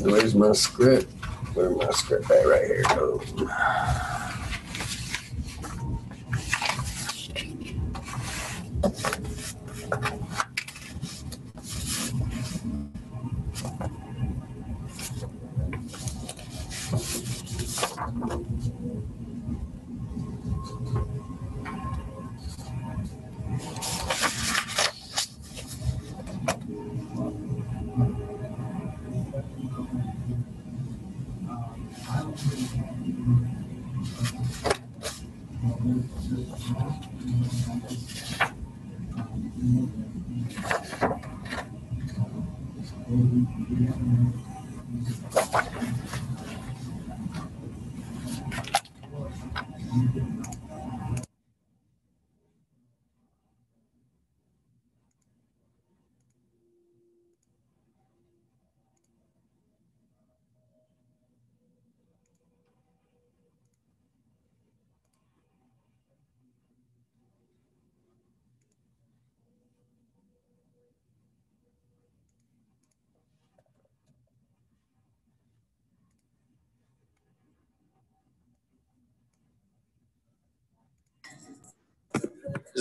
Where's my script? Where's my script at? Right here. Oh.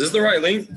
Is this the right link?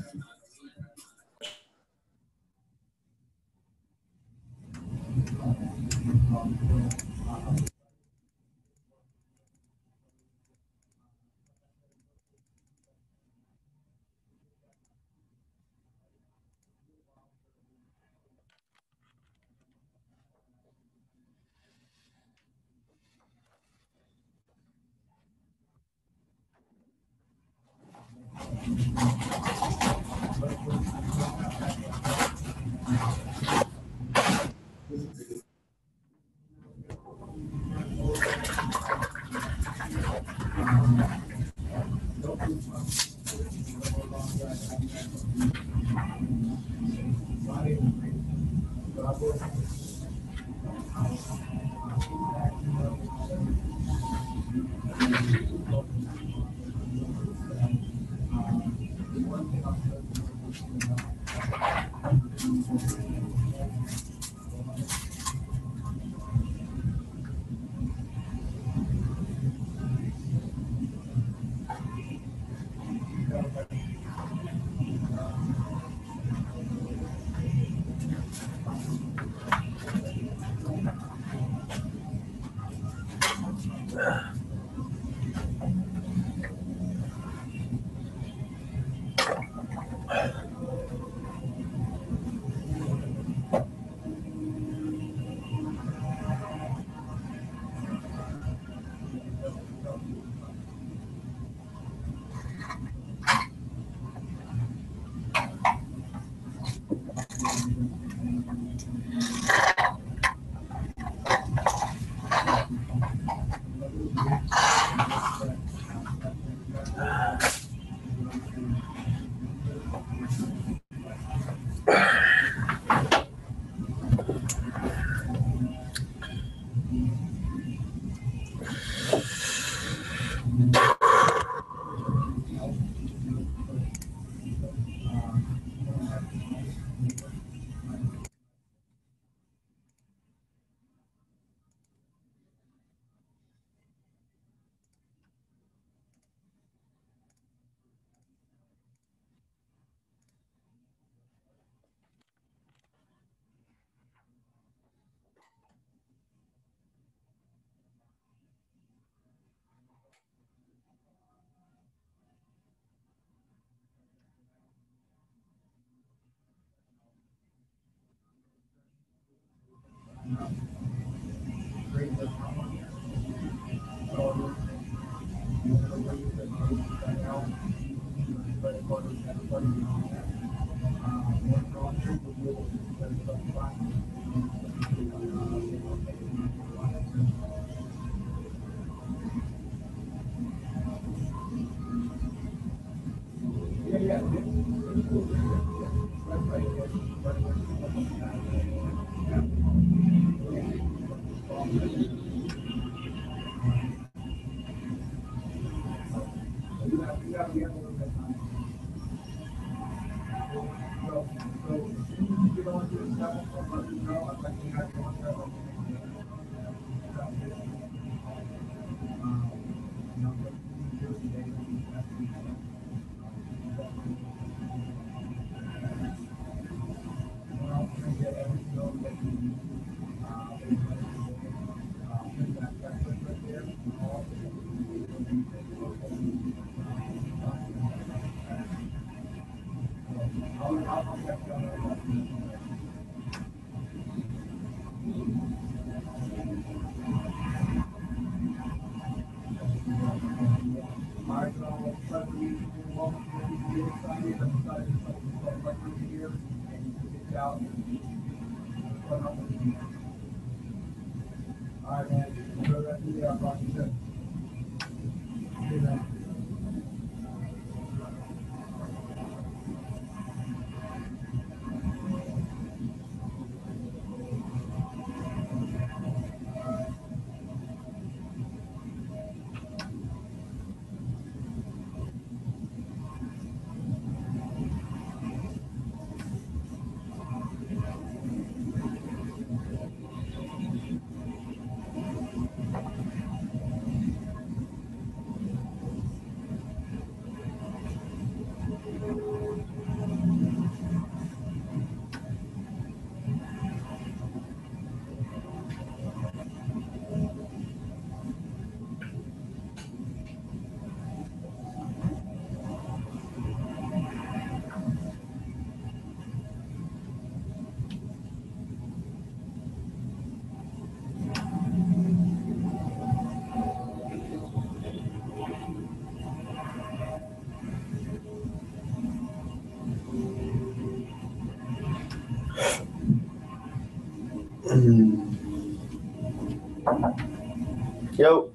Yo,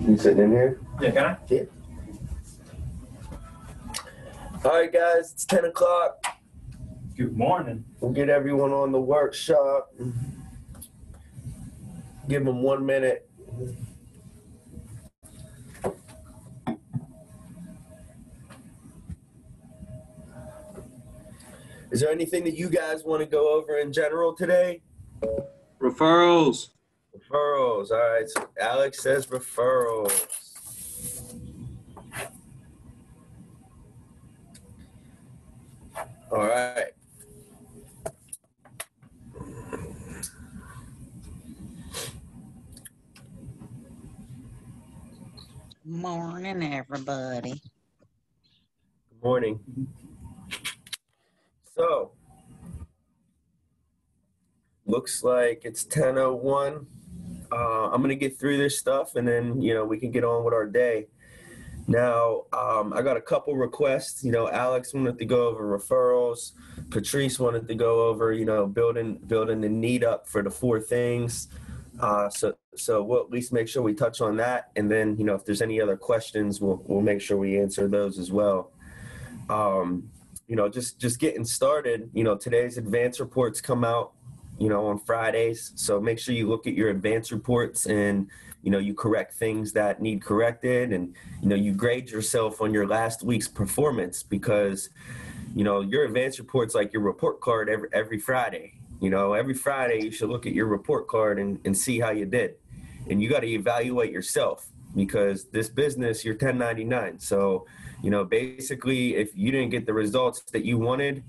you sitting in here? Yeah, can I? Yeah. All right, guys, it's 10 o'clock. Good morning. We'll get everyone on the workshop. Give them 1 minute. Is there anything that you guys want to go over in general today? Referrals. Referrals. All right. So Alex says referrals. All right. Morning, everybody. Good morning. So, looks like it's 10:01. I'm going to get through this stuff and then, we can get on with our day. Now, I got a couple requests. Alex wanted to go over referrals. Patrice wanted to go over, building the need up for the 4 things. So we'll at least make sure we touch on that. And then, if there's any other questions, we'll make sure we answer those as well. Just getting started, today's advance reports come out, on Fridays. So make sure you look at your advance reports and, you correct things that need corrected and, you grade yourself on your last week's performance because, your advance report's like your report card every Friday. Every Friday you should look at your report card and see how you did. And you got to evaluate yourself because this business, you're 1099. So, basically if you didn't get the results that you wanted,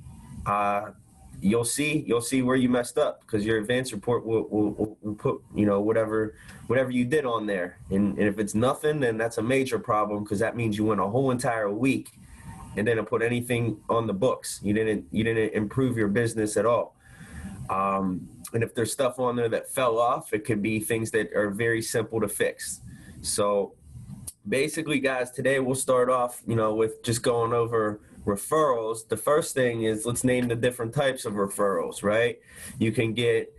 you'll see where you messed up because your advance report will put, whatever you did on there. And if it's nothing, then that's a major problem because that means you went a whole entire week and didn't put anything on the books. You didn't improve your business at all. And if there's stuff on there that fell off, it could be things that are very simple to fix. So basically, guys, today we'll start off, with just going over referrals. The first thing is let's name the different types of referrals, right? You can get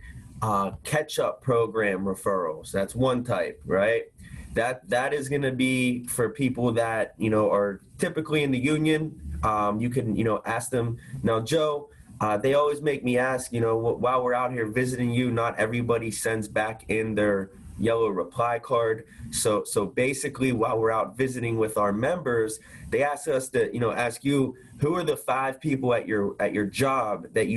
catch-up program referrals. That's one type, right? That is going to be for people that, are typically in the union. You can, ask them. Now, Joe, they always make me ask, while we're out here visiting you, not everybody sends back in their yellow reply card. So basically, while we're out visiting with our members, they ask us to, ask you, who are the 5 people at your job that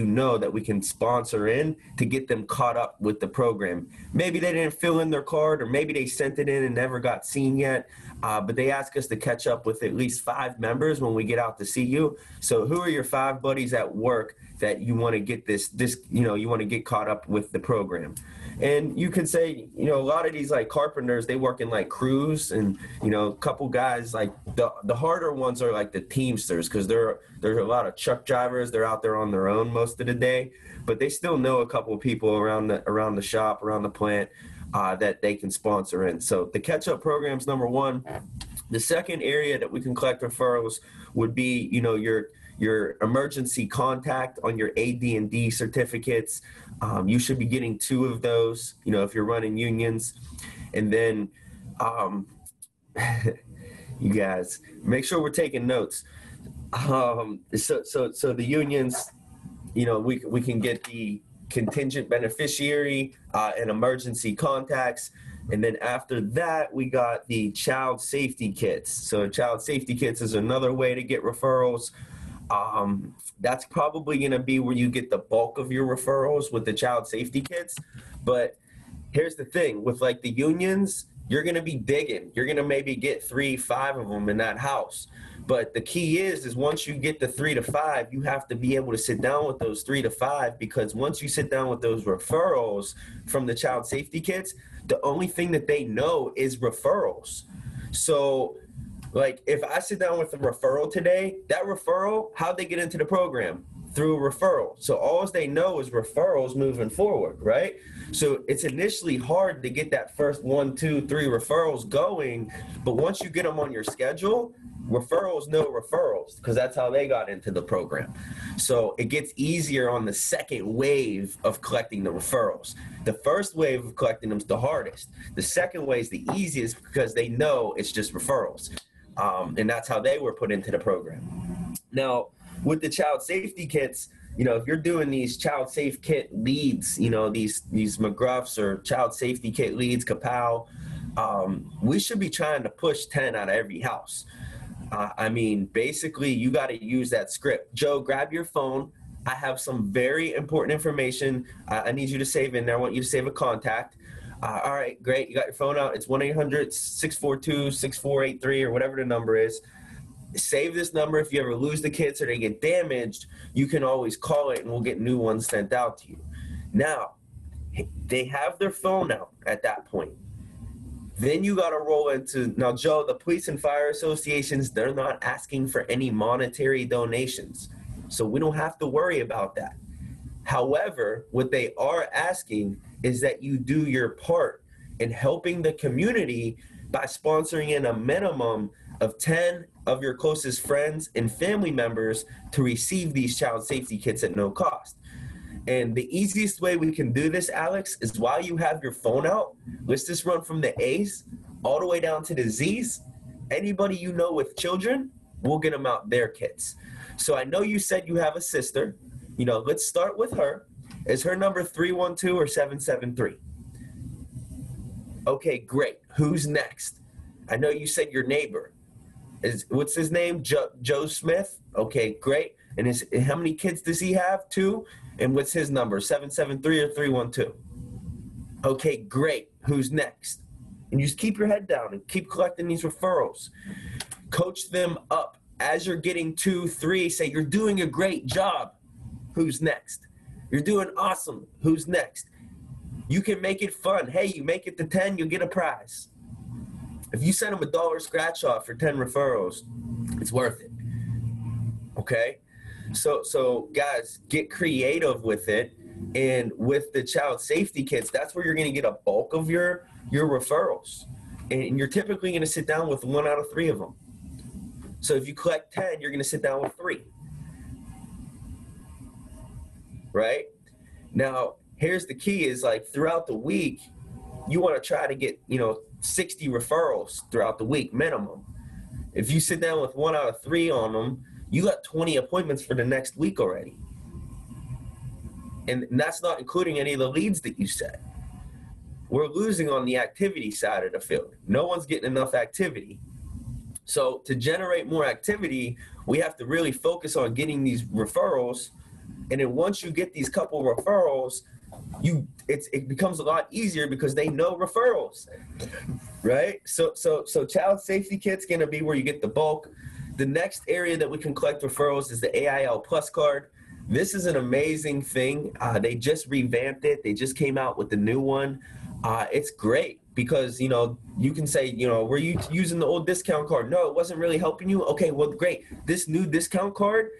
that we can sponsor in to get them caught up with the program. Maybe they didn't fill in their card, or maybe they sent it in and never got seen yet. But they ask us to catch up with at least 5 members when we get out to see you. So who are your 5 buddies at work that you want to get you want to get caught up with the program? And you can say, a lot of these like carpenters, they work in like crews, and, a couple guys, like the harder ones are like the Teamsters, because there's a lot of truck drivers. They're out there on their own most of the day, but they still know a couple of people around the shop, around the plant, that they can sponsor in. So the catch-up program's number one. The second area that we can collect referrals would be, your emergency contact on your AD&D certificates. You should be getting 2 of those, if you're running unions. And then you guys, make sure we're taking notes. So the unions, we can get the contingent beneficiary and emergency contacts. And then after that, we got the child safety kits. So child safety kits is another way to get referrals. That's probably going to be where you get the bulk of your referrals with the child safety kits. But here's the thing, with like the unions, you're going to be digging. You're going to maybe get 3-5 of them in that house. But the key is once you get the 3 to 5, you have to be able to sit down with those 3 to 5, because once you sit down with those referrals from the child safety kits, the only thing that they know is referrals. So like if I sit down with a referral today, that referral, how'd they get into the program? Through a referral. So all they know is referrals moving forward, right? So it's initially hard to get that first 1, 2, 3 referrals going, but once you get them on your schedule, referrals know referrals, because that's how they got into the program. So it gets easier on the second wave of collecting the referrals. The first wave of collecting them is the hardest. The second wave is the easiest, because they know it's just referrals. And that's how they were put into the program. Now, with the child safety kits, if you're doing these child safe kit leads, these McGruffs or child safety kit leads, Kapow, we should be trying to push 10 out of every house. Basically, you got to use that script. Joe, grab your phone. I have some very important information I need you to save in there. I want you to save a contact. All right, great. You got your phone out. It's 1-800-642-6483 or whatever the number is. Save this number. If you ever lose the kits or they get damaged, you can always call it and we'll get new ones sent out to you. Now, they have their phone out at that point. Then you got to roll into, now, Joe, the police and fire associations, they're not asking for any monetary donations. So we don't have to worry about that. However, what they are asking is that you do your part in helping the community by sponsoring in a minimum of 10 of your closest friends and family members to receive these child safety kits at no cost. And the easiest way we can do this, Alex, is while you have your phone out, let's just run from the A's all the way down to the Z's. Anybody you know with children, we'll get them out their kits. So I know you said you have a sister. Let's start with her. Is her number 312 or 773? Okay, great. Who's next? I know you said your neighbor. What's his name? Joe Smith? Okay, great. And how many kids does he have? 2? And what's his number? 773 or 312? Okay, great. Who's next? And you just keep your head down and keep collecting these referrals. Coach them up. As you're getting 2, 3, say, you're doing a great job. Who's next? You're doing awesome. Who's next? You can make it fun. Hey, you make it to 10, you'll get a prize. If you send them $1 scratch off for 10 referrals, it's worth it. Okay? So guys, get creative with it. And with the child safety kits, that's where you're going to get a bulk of your referrals. and you're typically going to sit down with 1 out of 3 of them. So if you collect 10, you're going to sit down with 3. Right? Now, here's the key is like throughout the week, you want to try to get, 60 referrals throughout the week minimum. If you sit down with 1 out of 3 on them, you got 20 appointments for the next week already. And that's not including any of the leads that you set. We're losing on the activity side of the field. No one's getting enough activity. So to generate more activity, we have to really focus on getting these referrals. And then once you get these couple referrals, it becomes a lot easier because they know referrals, right? So child safety kit's gonna be where you get the bulk. The next area that we can collect referrals is the AIL Plus card. This is an amazing thing. They just revamped it. They just came out with the new one. It's great because, you can say, were you using the old discount card? No, it wasn't really helping you. Okay, well, great. This new discount card,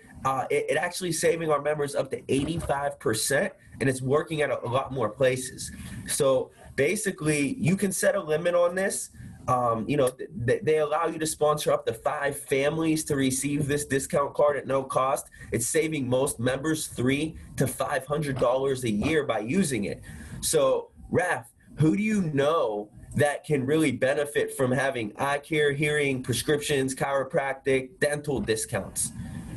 it actually saving our members up to 85%, and it's working at a lot more places. So basically, you can set a limit on this. They allow you to sponsor up to 5 families to receive this discount card at no cost. It's saving most members $300 to $500 a year by using it. So, Raf, who do you know that can really benefit from having eye care, hearing, prescriptions, chiropractic, dental discounts?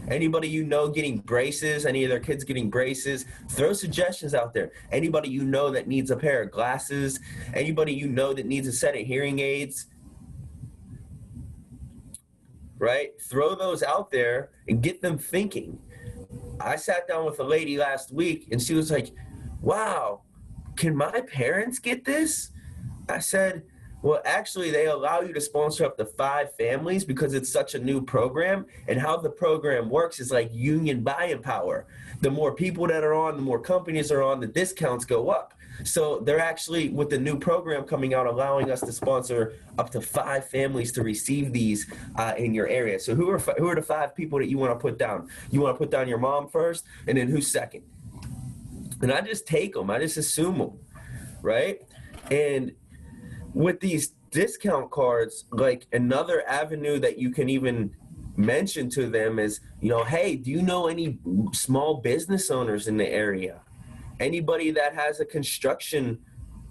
Anybody you know getting braces, any of their kids getting braces, throw suggestions out there. Anybody you know that needs a pair of glasses, anybody you know that needs a set of hearing aids, right? Throw those out there and get them thinking. I sat down with a lady last week and she was like, wow, can my parents get this? I said, well, actually, they allow you to sponsor up to 5 families because it's such a new program. And how the program works is like union buying power. The more people that are on, the more companies are on, the discounts go up. So they're actually, with the new program coming out, allowing us to sponsor up to 5 families to receive these in your area. So who are the 5 people that you want to put down? You want to put down your mom first, and then who's second? And I just take them. I just assume them, right? And with these discount cards, like another avenue that you can even mention to them is, hey, do you know any small business owners in the area? Anybody that has a construction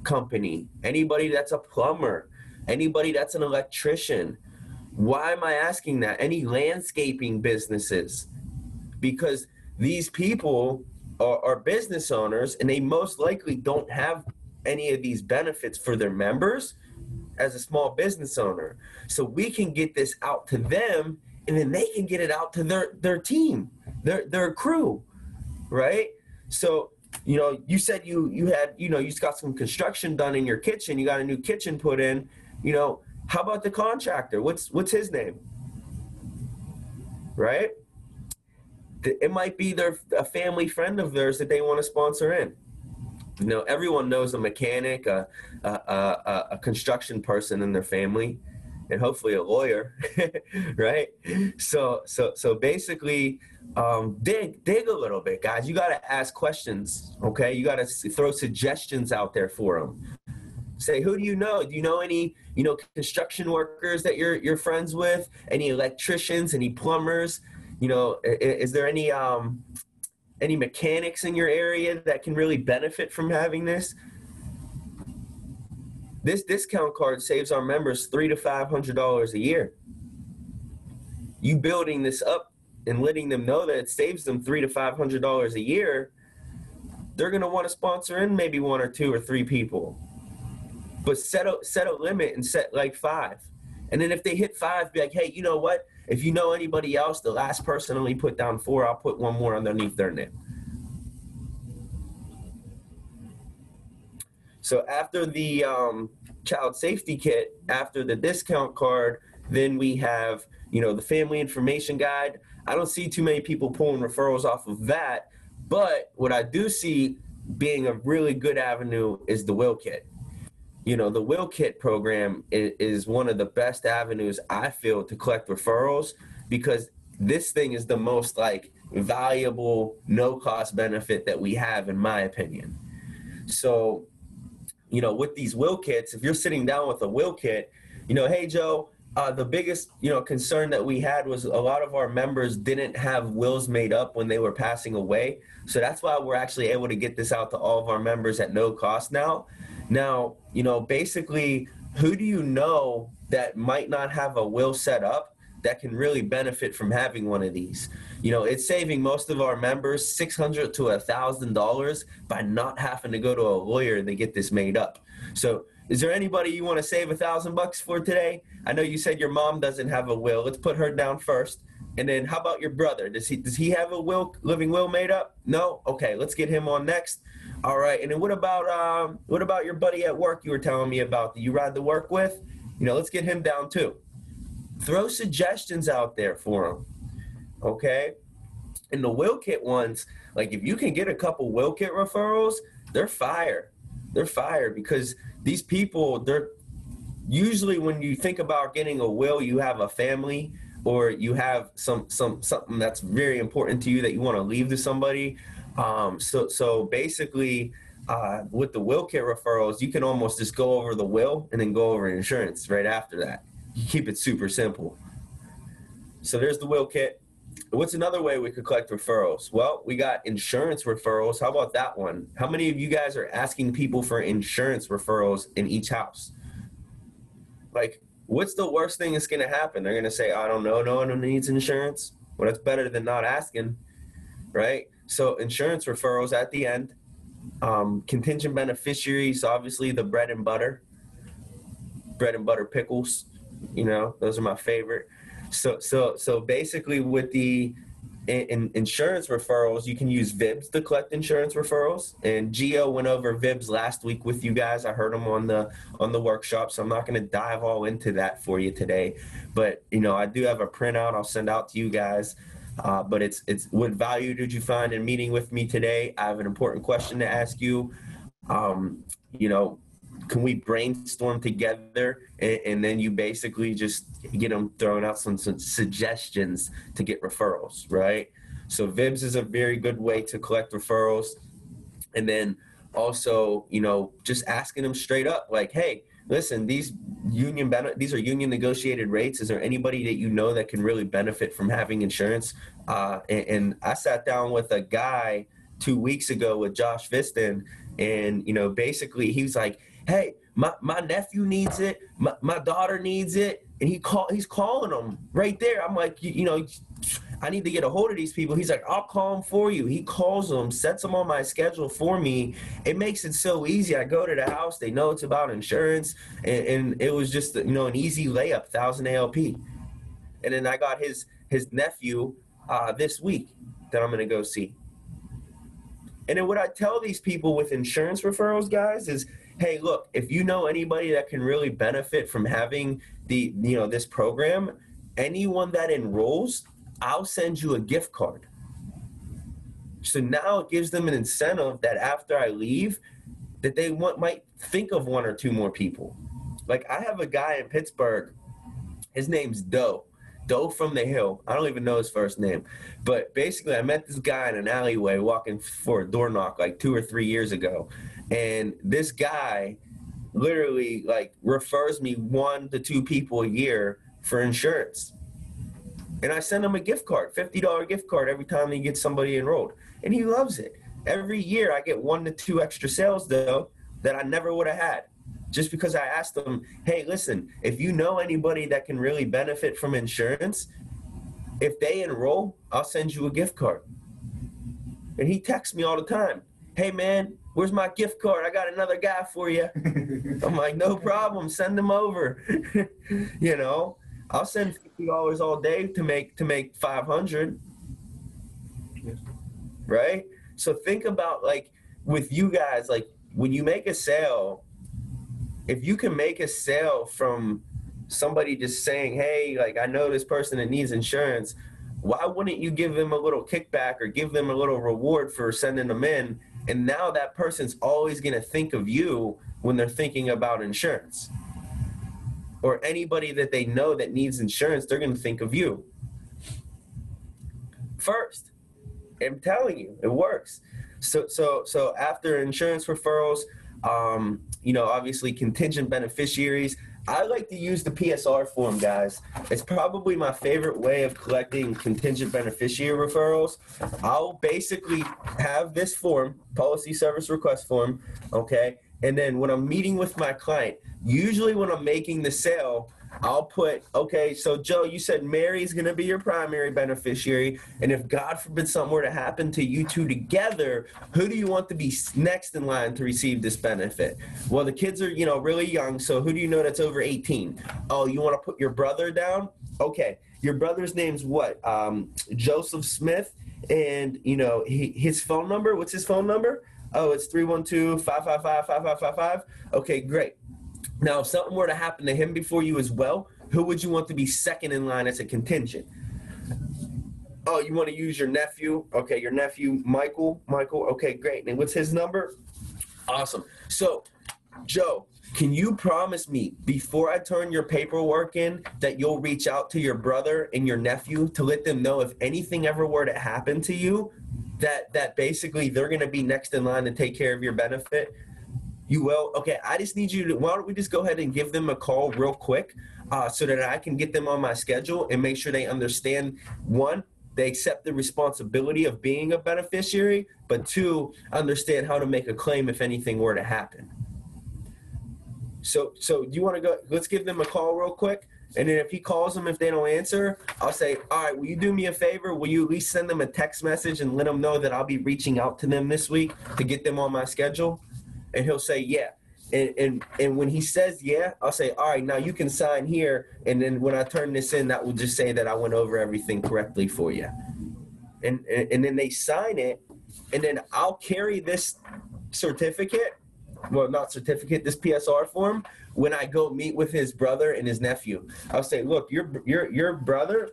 company? Anybody that's a plumber? Anybody that's an electrician? Why am I asking that? Any landscaping businesses? Because these people are business owners and they most likely don't have any of these benefits for their members as a small business owner. So we can get this out to them and then they can get it out to their team, their crew, right? So, you said you had, you just got some construction done in your kitchen. You got a new kitchen put in, how about the contractor? What's his name? Right? It might be a family friend of theirs that they want to sponsor in. Everyone knows a mechanic, a construction person in their family, and hopefully a lawyer, right? So basically, dig a little bit, guys. You got to ask questions, okay? You got to throw suggestions out there for them. Say, who do you know? Do you know any, construction workers that you're friends with? Any electricians? Any plumbers? Is there any mechanics in your area that can really benefit from having this? This discount card saves our members $300 to $500 a year. You building this up and letting them know that it saves them $300 to $500 a year, they're going to want to sponsor in maybe 1 or 2 or 3 people. But set a limit and set like 5. And then if they hit 5, be like, hey, you know what? If you know anybody else, the last person only put down 4, I'll put 1 more underneath their name. So after the child safety kit, after the discount card, then we have, the family information guide. I don't see too many people pulling referrals off of that. But what I do see being a really good avenue is the will kit. The will kit program is one of the best avenues I feel to collect referrals, because this thing is the most valuable no cost benefit that we have, in my opinion. So, with these will kits, if you're sitting down with a will kit, Hey, Joe, the biggest, concern that we had was a lot of our members didn't have wills made up when they were passing away. So that's why we're actually able to get this out to all of our members at no cost now. Now, basically, who do you know that might not have a will set up that can really benefit from having one of these? It's saving most of our members $600 to $1,000 by not having to go to a lawyer to get this made up. So is there anybody you want to save $1,000 for today? I know you said your mom doesn't have a will. Let's put her down first. And then how about your brother? Does he have a living will made up? No? Okay, let's get him on next. All right. And then what about your buddy at work you were telling me about that you ride to work with? Let's get him down too. Throw suggestions out there for him. Okay? And the will kit ones, like if you can get a couple will kit referrals, they're fire. They're fire because these people, they're usually, when you think about getting a will, you have a family or you have something that's very important to you that you want to leave to somebody. So basically, with the will kit referrals, you can almost just go over the will and then go over insurance right after that. You keep it super simple. So there's the will kit. What's another way we could collect referrals? Well, we got insurance referrals. How about that one? How many of you guys are asking people for insurance referrals in each house? Like, what's the worst thing that's going to happen? They're going to say, I don't know, no one needs insurance. Well, that's better than not asking, right? So insurance referrals at the end. Contingent beneficiaries, obviously the bread and butter pickles, those are my favorite. So basically with the insurance referrals, you can use VIBs to collect insurance referrals. And Gio went over VIBs last week with you guys. I heard him on the workshop, so I'm not going to dive all into that for you today. But I do have a printout I'll send out to you guys. But it's what value did you find in meeting with me today? I have an important question to ask you. Can we brainstorm together and then you basically just get them throwing out some suggestions to get referrals, right? So VIBS is a very good way to collect referrals. And then also, just asking them straight up like, hey, listen, these are union negotiated rates. Is there anybody that you know that can really benefit from having insurance? And I sat down with a guy 2 weeks ago with Josh Viston, and basically he was like, hey, my nephew needs it, my daughter needs it, and he's calling them right there. I'm like, I need to get a hold of these people. He's like, I'll call them for you. He calls them, sets them on my schedule for me. It makes it so easy. I go to the house, they know it's about insurance, and it was just an easy layup, 1,000 ALP. And then I got his nephew this week that I'm gonna go see. And then what I tell these people with insurance referrals, guys, is, hey, look, if you know anybody that can really benefit from having this program, anyone that enrolls, I'll send you a gift card. So now it gives them an incentive that after I leave, that they might think of one or two more people. Like I have a guy in Pittsburgh, his name's Doe from the Hill. I don't even know his first name. But basically I met this guy in an alleyway walking for a door knock like 2 or 3 years ago. And this guy literally like refers me 1 to 2 people a year for insurance. And I send him a gift card, $50 gift card every time he gets somebody enrolled. And he loves it. Every year I get 1 to 2 extra sales though that I never would have had. Just because I asked them, hey, listen, if you know anybody that can really benefit from insurance, if they enroll, I'll send you a gift card. And he texts me all the time. Hey, man, where's my gift card? I got another guy for you. I'm like, no problem. Send them over. I'll send $50 all day to make 500. Right? So think about like with you guys, like when you make a sale, if you can make a sale from somebody just saying, hey, like I know this person that needs insurance, why wouldn't you give them a little kickback or give them a little reward for sending them in? And now that person's always going to think of you when they're thinking about insurance. Or anybody that they know that needs insurance, they're going to think of you first. I'm telling you, it works. So after insurance referrals, obviously contingent beneficiaries, I like to use the PSR form, guys. It's probably my favorite way of collecting contingent beneficiary referrals. I'll basically have this form, policy service request form, okay? And then when I'm meeting with my client, usually when I'm making the sale, I'll put, okay, so Joe, you said Mary's going to be your primary beneficiary. And if God forbid something were to happen to you two together, who do you want to be next in line to receive this benefit? Well, the kids are, really young. So who do you know that's over 18? Oh, you want to put your brother down? Okay. Your brother's name's what? Joseph Smith. And, his phone number, what's his phone number? Oh, it's 312-555-5555. Okay, great. Now, if something were to happen to him before you as well, who would you want to be second in line as a contingent? Oh, you want to use your nephew? Okay, your nephew, Michael. Okay, great. And what's his number? Awesome. So, Joe, can you promise me before I turn your paperwork in that you'll reach out to your brother and your nephew to let them know if anything ever were to happen to you, that basically they're going to be next in line to take care of your benefit? You will? Okay, I just need you to, why don't we just go ahead and give them a call real quick so that I can get them on my schedule and make sure they understand, one, they accept the responsibility of being a beneficiary, but two, understand how to make a claim if anything were to happen. So you want to go, let's give them a call real quick. And then if he calls them, if they don't answer, I'll say, all right, will you do me a favor? Will you at least send them a text message and let them know that I'll be reaching out to them this week to get them on my schedule? And he'll say, yeah. And when he says, yeah, I'll say, all right, now you can sign here. And then when I turn this in, that will just say that I went over everything correctly for you. And then they sign it. And then I'll carry this certificate, well, not certificate, this PSR form, when I go meet with his brother and his nephew. I'll say, look, your brother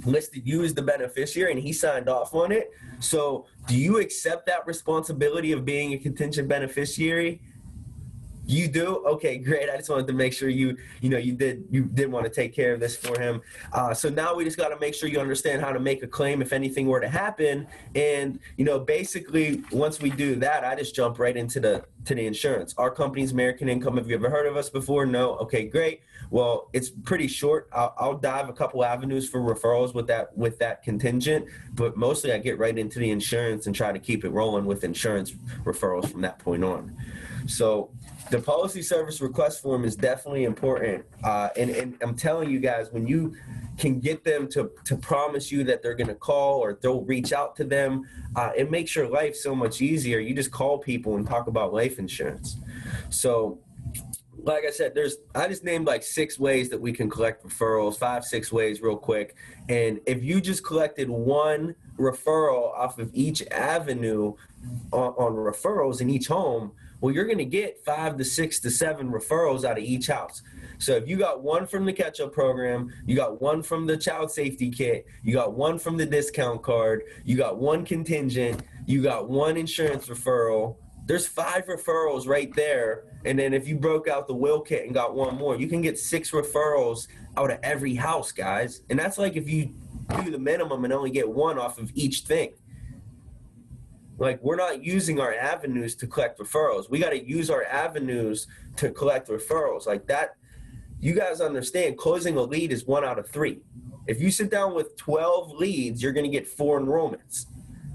listed you as the beneficiary and he signed off on it. So do you accept that responsibility of being a contingent beneficiary? You do? Okay, great. I just wanted to make sure you did want to take care of this for him. So now we just got to make sure you understand how to make a claim if anything were to happen. And, basically once we do that, I just jump right into the insurance. Our company's American Income. Have you ever heard of us before? No? Okay, great. Well, it's pretty short. I'll dive a couple avenues for referrals with that contingent, but mostly I get right into the insurance and try to keep it rolling with insurance referrals from that point on. So the policy service request form is definitely important. And I'm telling you guys, when you can get them to promise you that they're going to call or they'll reach out to them, it makes your life so much easier. You just call people and talk about life insurance. So like I said, I just named like 6 ways that we can collect referrals, 5-6 ways real quick. And if you just collected one referral off of each avenue on referrals in each home, well, you're going to get 5 to 6 to 7 referrals out of each house. So if you got one from the catch-up program, you got one from the child safety kit, you got one from the discount card, you got one contingent, you got one insurance referral, there's 5 referrals right there. And then if you broke out the will kit and got one more, you can get 6 referrals out of every house, guys. And that's like if you do the minimum and only get one off of each thing. Like, we're not using our avenues to collect referrals. We got to use our avenues to collect referrals. Like that, you guys understand, closing a lead is 1 out of 3. If you sit down with 12 leads, you're going to get 4 enrollments.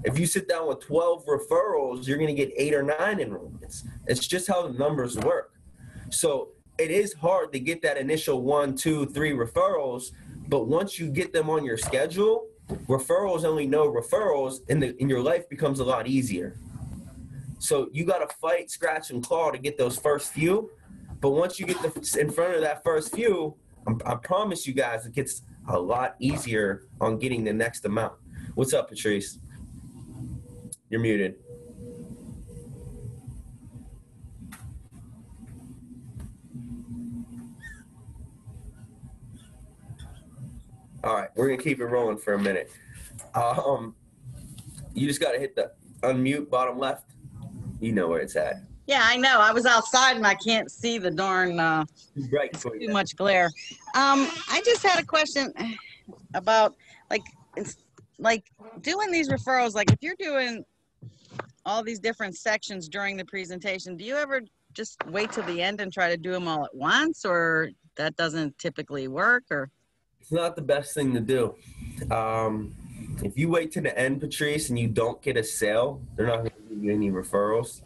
If you sit down with 12 referrals, you're going to get 8 or 9 enrollments. It's just how the numbers work. So it is hard to get that initial 1, 2, 3 referrals, but once you get them on your schedule, referrals only know referrals, and your life becomes a lot easier. So you got to fight, scratch, and claw to get those first few. But once you get in front of that first few, I promise you guys, it gets a lot easier on getting the next amount. What's up, Patrice? You're muted. All right, we're going to keep it rolling for a minute. You just got to hit the unmute bottom left. You know where it's at. Yeah, I know. I was outside and I can't see the darn Right for too much glare. I just had a question about like doing these referrals. Like if you're doing all these different sections during the presentation, do you ever just wait till the end and try to do them all at once, or that doesn't typically work, or? It's not the best thing to do. If you wait to the end, Patrice, and you don't get a sale, they're not going to give you any referrals.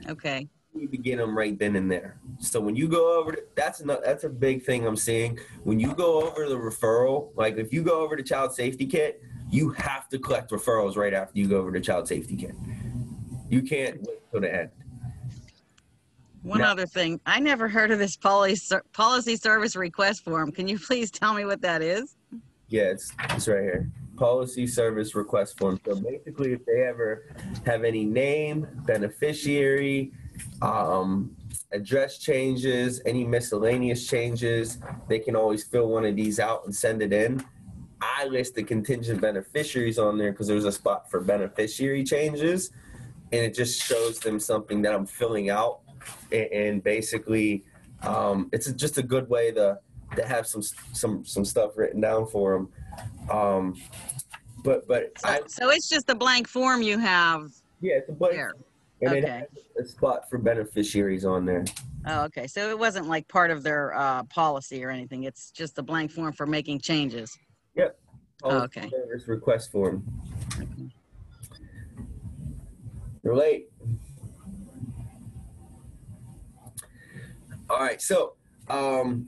Okay. You need to get them right then and there. So when you go over, that's a big thing I'm seeing. When you go over the referral, like if you go over to child safety kit, you have to collect referrals right after you go over to child safety kit. You can't wait till the end. One other thing, I never heard of this policy service request form. Can you please tell me what that is? Yeah, it's right here. Policy service request form. So basically, if they ever have any name, beneficiary, address changes, any miscellaneous changes, they can always fill one of these out and send it in. I list the contingent beneficiaries on there because there's a spot for beneficiary changes, and it just shows them something that I'm filling out. And basically, it's just a good way to have some stuff written down for them. So it's just a blank form you have. Yeah, it's a blank. There. And Okay. it has a spot for beneficiaries on there. Oh, okay. So it wasn't like part of their policy or anything. It's just a blank form for making changes. Yep. Oh, okay. Service request form. You're late. All right, so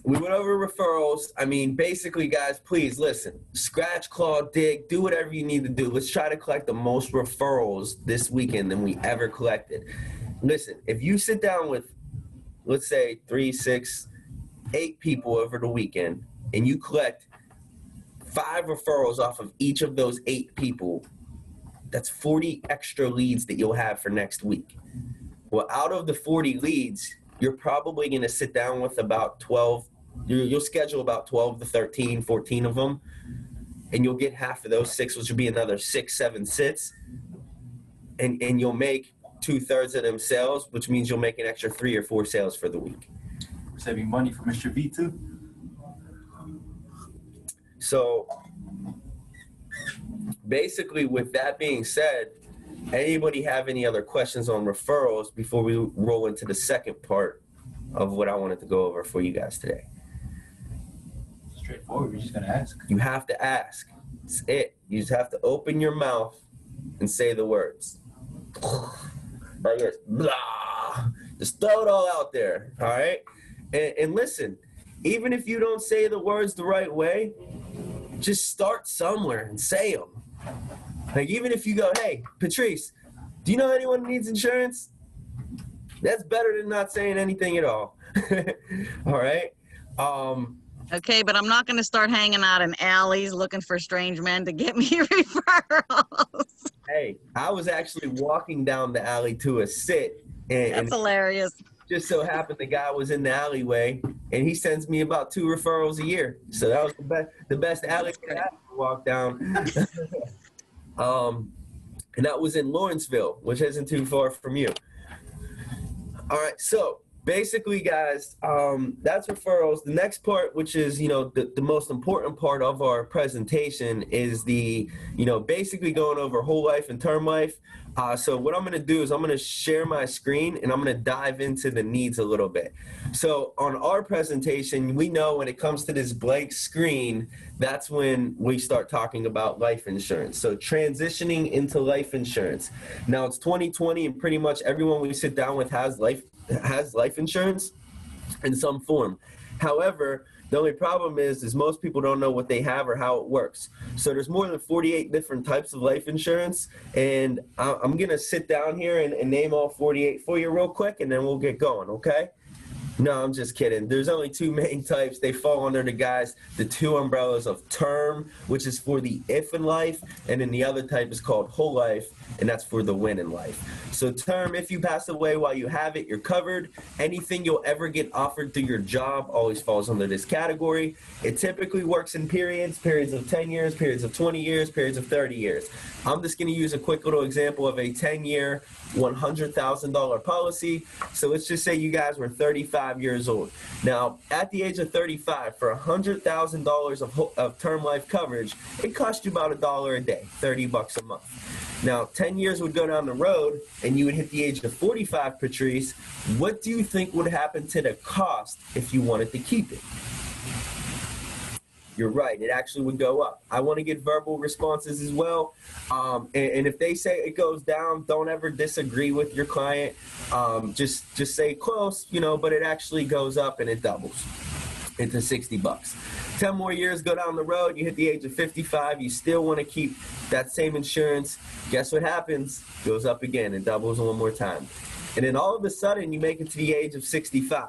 we went over referrals. I mean, basically, guys, please listen. Scratch, claw, dig, do whatever you need to do. Let's try to collect the most referrals this weekend than we ever collected. Listen, if you sit down with, let's say, 3, 6, 8 people over the weekend, and you collect 5 referrals off of each of those 8 people, that's 40 extra leads that you'll have for next week. Well, out of the 40 leads, you're probably going to sit down with about 12. You'll schedule about 12 to 13, 14 of them, and you'll get half of those 6, which will be another 6, 7 sits, and you'll make 2/3 of them sales, which means you'll make an extra 3 or 4 sales for the week. Saving money for Mr. V too. So basically, with that being said, anybody have any other questions on referrals before we roll into the second part of what I wanted to go over for you guys today? Straightforward. We're just gonna ask. You have to ask. It's it. You just have to open your mouth and say the words. Like this, blah. Just throw it all out there, all right? And listen, even if you don't say the words the right way, just start somewhere and say them. Like, even if you go, hey, Patrice, do you know anyone who needs insurance? That's better than not saying anything at all. All right? Okay, but I'm not going to start hanging out in alleys looking for strange men to get me referrals. Hey, I was actually walking down the alley to a sit. That's hilarious. Just so happened the guy was in the alleyway, and he sends me about 2 referrals a year. So that was the best alley I ever walked down. And that was in Lawrenceville, which isn't too far from you. All right, so basically, guys, that's referrals. The next part, which is, the most important part of our presentation, is basically going over whole life and term life. So what I'm going to do is I'm going to share my screen, and I'm going to dive into the needs a little bit. So on our presentation, we know when it comes to this blank screen, that's when we start talking about life insurance. So transitioning into life insurance. Now it's 2020, and pretty much everyone we sit down with has life insurance in some form. However, the only problem is most people don't know what they have or how it works. So there's more than 48 different types of life insurance, and I'm going to sit down here and name all 48 for you real quick, and then we'll get going, okay? No, I'm just kidding. There's only 2 main types. They fall under the 2 umbrellas of term, which is for the if in life, and then the other type is called whole life, and that's for the when in life. So term, if you pass away while you have it, you're covered. Anything you'll ever get offered through your job always falls under this category. It typically works in periods of 10 years, periods of 20 years, periods of 30 years. I'm just going to use a quick little example of a 10-year, $100,000 policy. So let's just say you guys were 35 35 years old. Now, at the age of 35, for $100,000 of term life coverage, it costs you about $1 a day, $30 a month. Now, 10 years would go down the road, and you would hit the age of 45, Patrice. What do you think would happen to the cost if you wanted to keep it? You're right. It actually would go up. I want to get verbal responses as well. And if they say it goes down, don't ever disagree with your client. Just say close, but it actually goes up and it doubles into $60. 10 more years go down the road, you hit the age of 55, you still want to keep that same insurance. Guess what happens? Goes up again and doubles one more time. And then all of a sudden, you make it to the age of 65.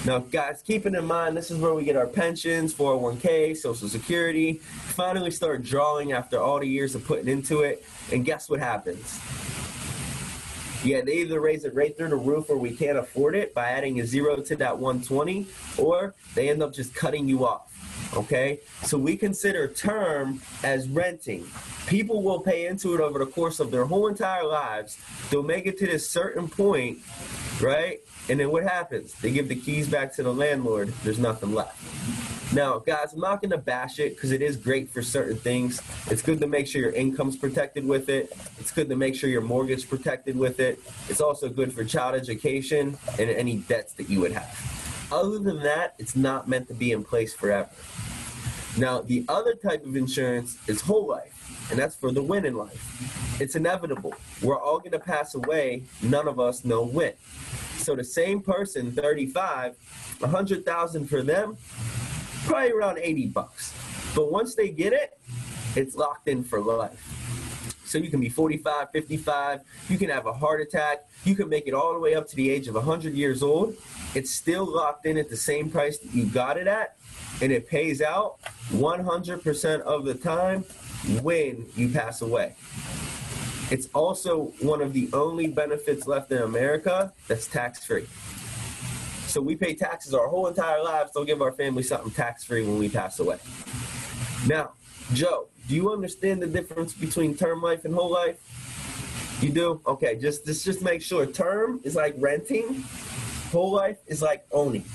Now, guys, keeping in mind, this is where we get our pensions, 401k, Social Security, finally start drawing after all the years of putting into it. And guess what happens? Yeah, they either raise it right through the roof or we can't afford it by adding a zero to that 120, or they end up just cutting you off. Okay, so we consider term as renting. People will pay into it over the course of their whole entire lives. They'll make it to this certain point, right? And then what happens? They give the keys back to the landlord. There's nothing left. Now, guys, I'm not going to bash it because it is great for certain things. It's good to make sure your income's protected with it. It's good to make sure your mortgage's protected with it. It's also good for child education and any debts that you would have. Other than that, it's not meant to be in place forever. Now, the other type of insurance is whole life, and that's for the win in life. It's inevitable. We're all going to pass away. None of us know when. So the same person, 35, 100,000 for them, probably around $80. But once they get it, it's locked in for life. So you can be 45, 55, you can have a heart attack, you can make it all the way up to the age of 100 years old. It's still locked in at the same price that you got it at, and it pays out 100% of the time when you pass away. It's also one of the only benefits left in America that's tax-free. So we pay taxes our whole entire lives. Don't give our family something tax-free when we pass away. Now, Joe, do you understand the difference between term life and whole life? You do? Okay, just make sure. Term is like renting. Whole life is like owning.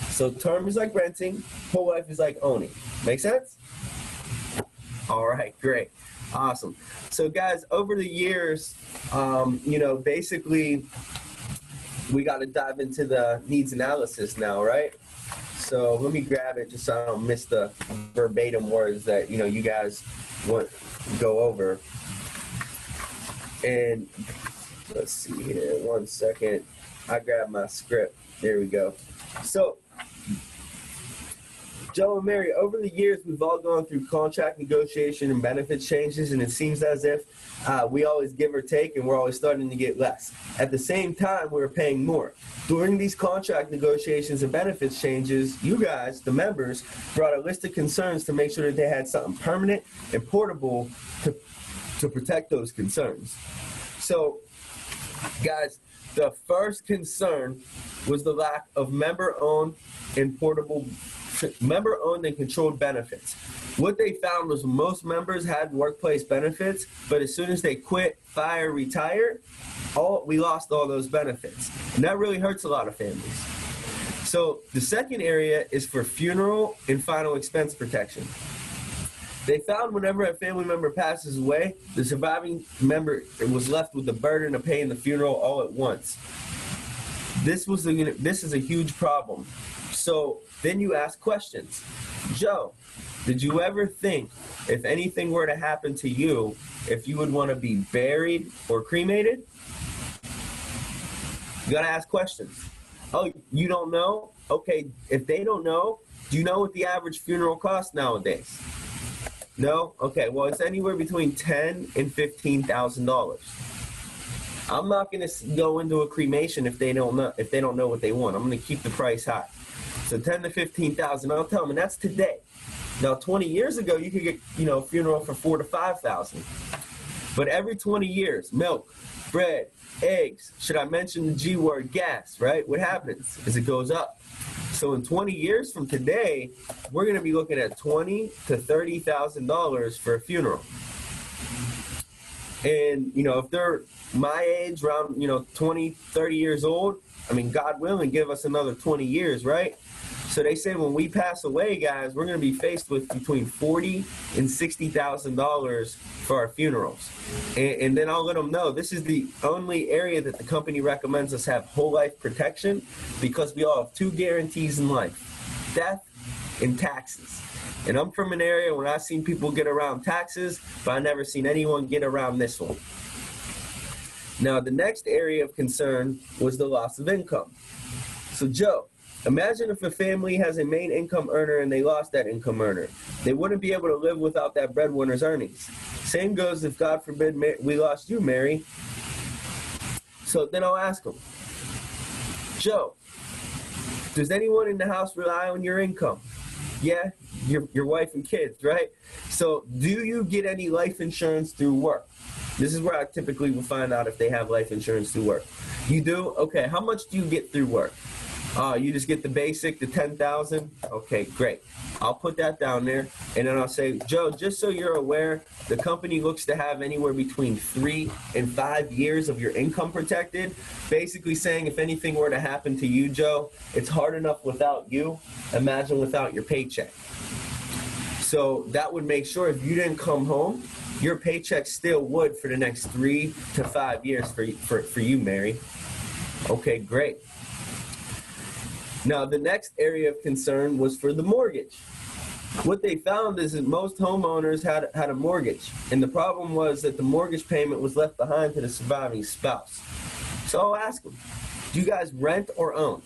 So term is like renting. Whole life is like owning. Make sense? All right, great. Awesome. So guys, over the years, basically we got to dive into the needs analysis now, right? So let me grab it just so I don't miss the verbatim words that, you guys want to go over. And let's see here, 1 second. I grabbed my script. There we go. So, Joe and Mary, over the years, we've all gone through contract negotiation and benefits changes, and it seems as if we always give or take, and we're always starting to get less. At the same time, we're paying more. During these contract negotiations and benefits changes, you guys, the members, brought a list of concerns to make sure that they had something permanent and portable to protect those concerns. So, guys, the first concern was the lack of member-owned and controlled benefits. What they found was most members had workplace benefits, but as soon as they quit, fire, retire, we lost all those benefits. And that really hurts a lot of families. So the second area is for funeral and final expense protection. They found whenever a family member passes away, the surviving member was left with the burden of paying the funeral all at once. This is a huge problem. So then you ask questions. Joe, did you ever think if anything were to happen to you, if you would want to be buried or cremated? You got to ask questions. Oh, you don't know? Okay, if they don't know, do you know what the average funeral costs nowadays? No? Okay, well, it's anywhere between $10,000 and $15,000. I'm not going to go into a cremation if they don't know what they want. I'm going to keep the price high. So $10,000 to $15,000. I'll tell them, and that's today. Now, 20 years ago, you could get a funeral for $4,000 to $5,000. But every 20 years, milk, bread, eggs. Should I mention the G word, gas? Right? What happens is it goes up. So in 20 years from today, we're going to be looking at $20,000 to $30,000 for a funeral. And, if they're my age, around, 20, 30 years old, I mean, God willing, give us another 20 years, right? So they say when we pass away, guys, we're going to be faced with between $40,000 and $60,000 for our funerals. And then I'll let them know this is the only area that the company recommends us have whole life protection, because we all have two guarantees in life: death and taxes. And I'm from an area where I've seen people get around taxes, but I never seen anyone get around this one. Now, the next area of concern was the loss of income. So, Joe, imagine if a family has a main income earner and they lost that income earner. They wouldn't be able to live without that breadwinner's earnings. Same goes if, God forbid, we lost you, Mary. So then I'll ask them, Joe, does anyone in the house rely on your income? Yeah, your wife and kids, right? So do you get any life insurance through work? This is where I typically will find out if they have life insurance through work. You do? Okay, how much do you get through work? You just get the basic, the $10,000? Okay, great. I'll put that down there, and then I'll say, Joe, just so you're aware, the company looks to have anywhere between 3 and 5 years of your income protected, basically saying if anything were to happen to you, Joe, it's hard enough without you. Imagine without your paycheck. So that would make sure if you didn't come home, your paycheck still would for the next 3 to 5 years for you, Mary. Okay, great. Now, the next area of concern was for the mortgage. What they found is that most homeowners had a mortgage, and the problem was that the mortgage payment was left behind to the surviving spouse. So I'll ask them, do you guys rent or own?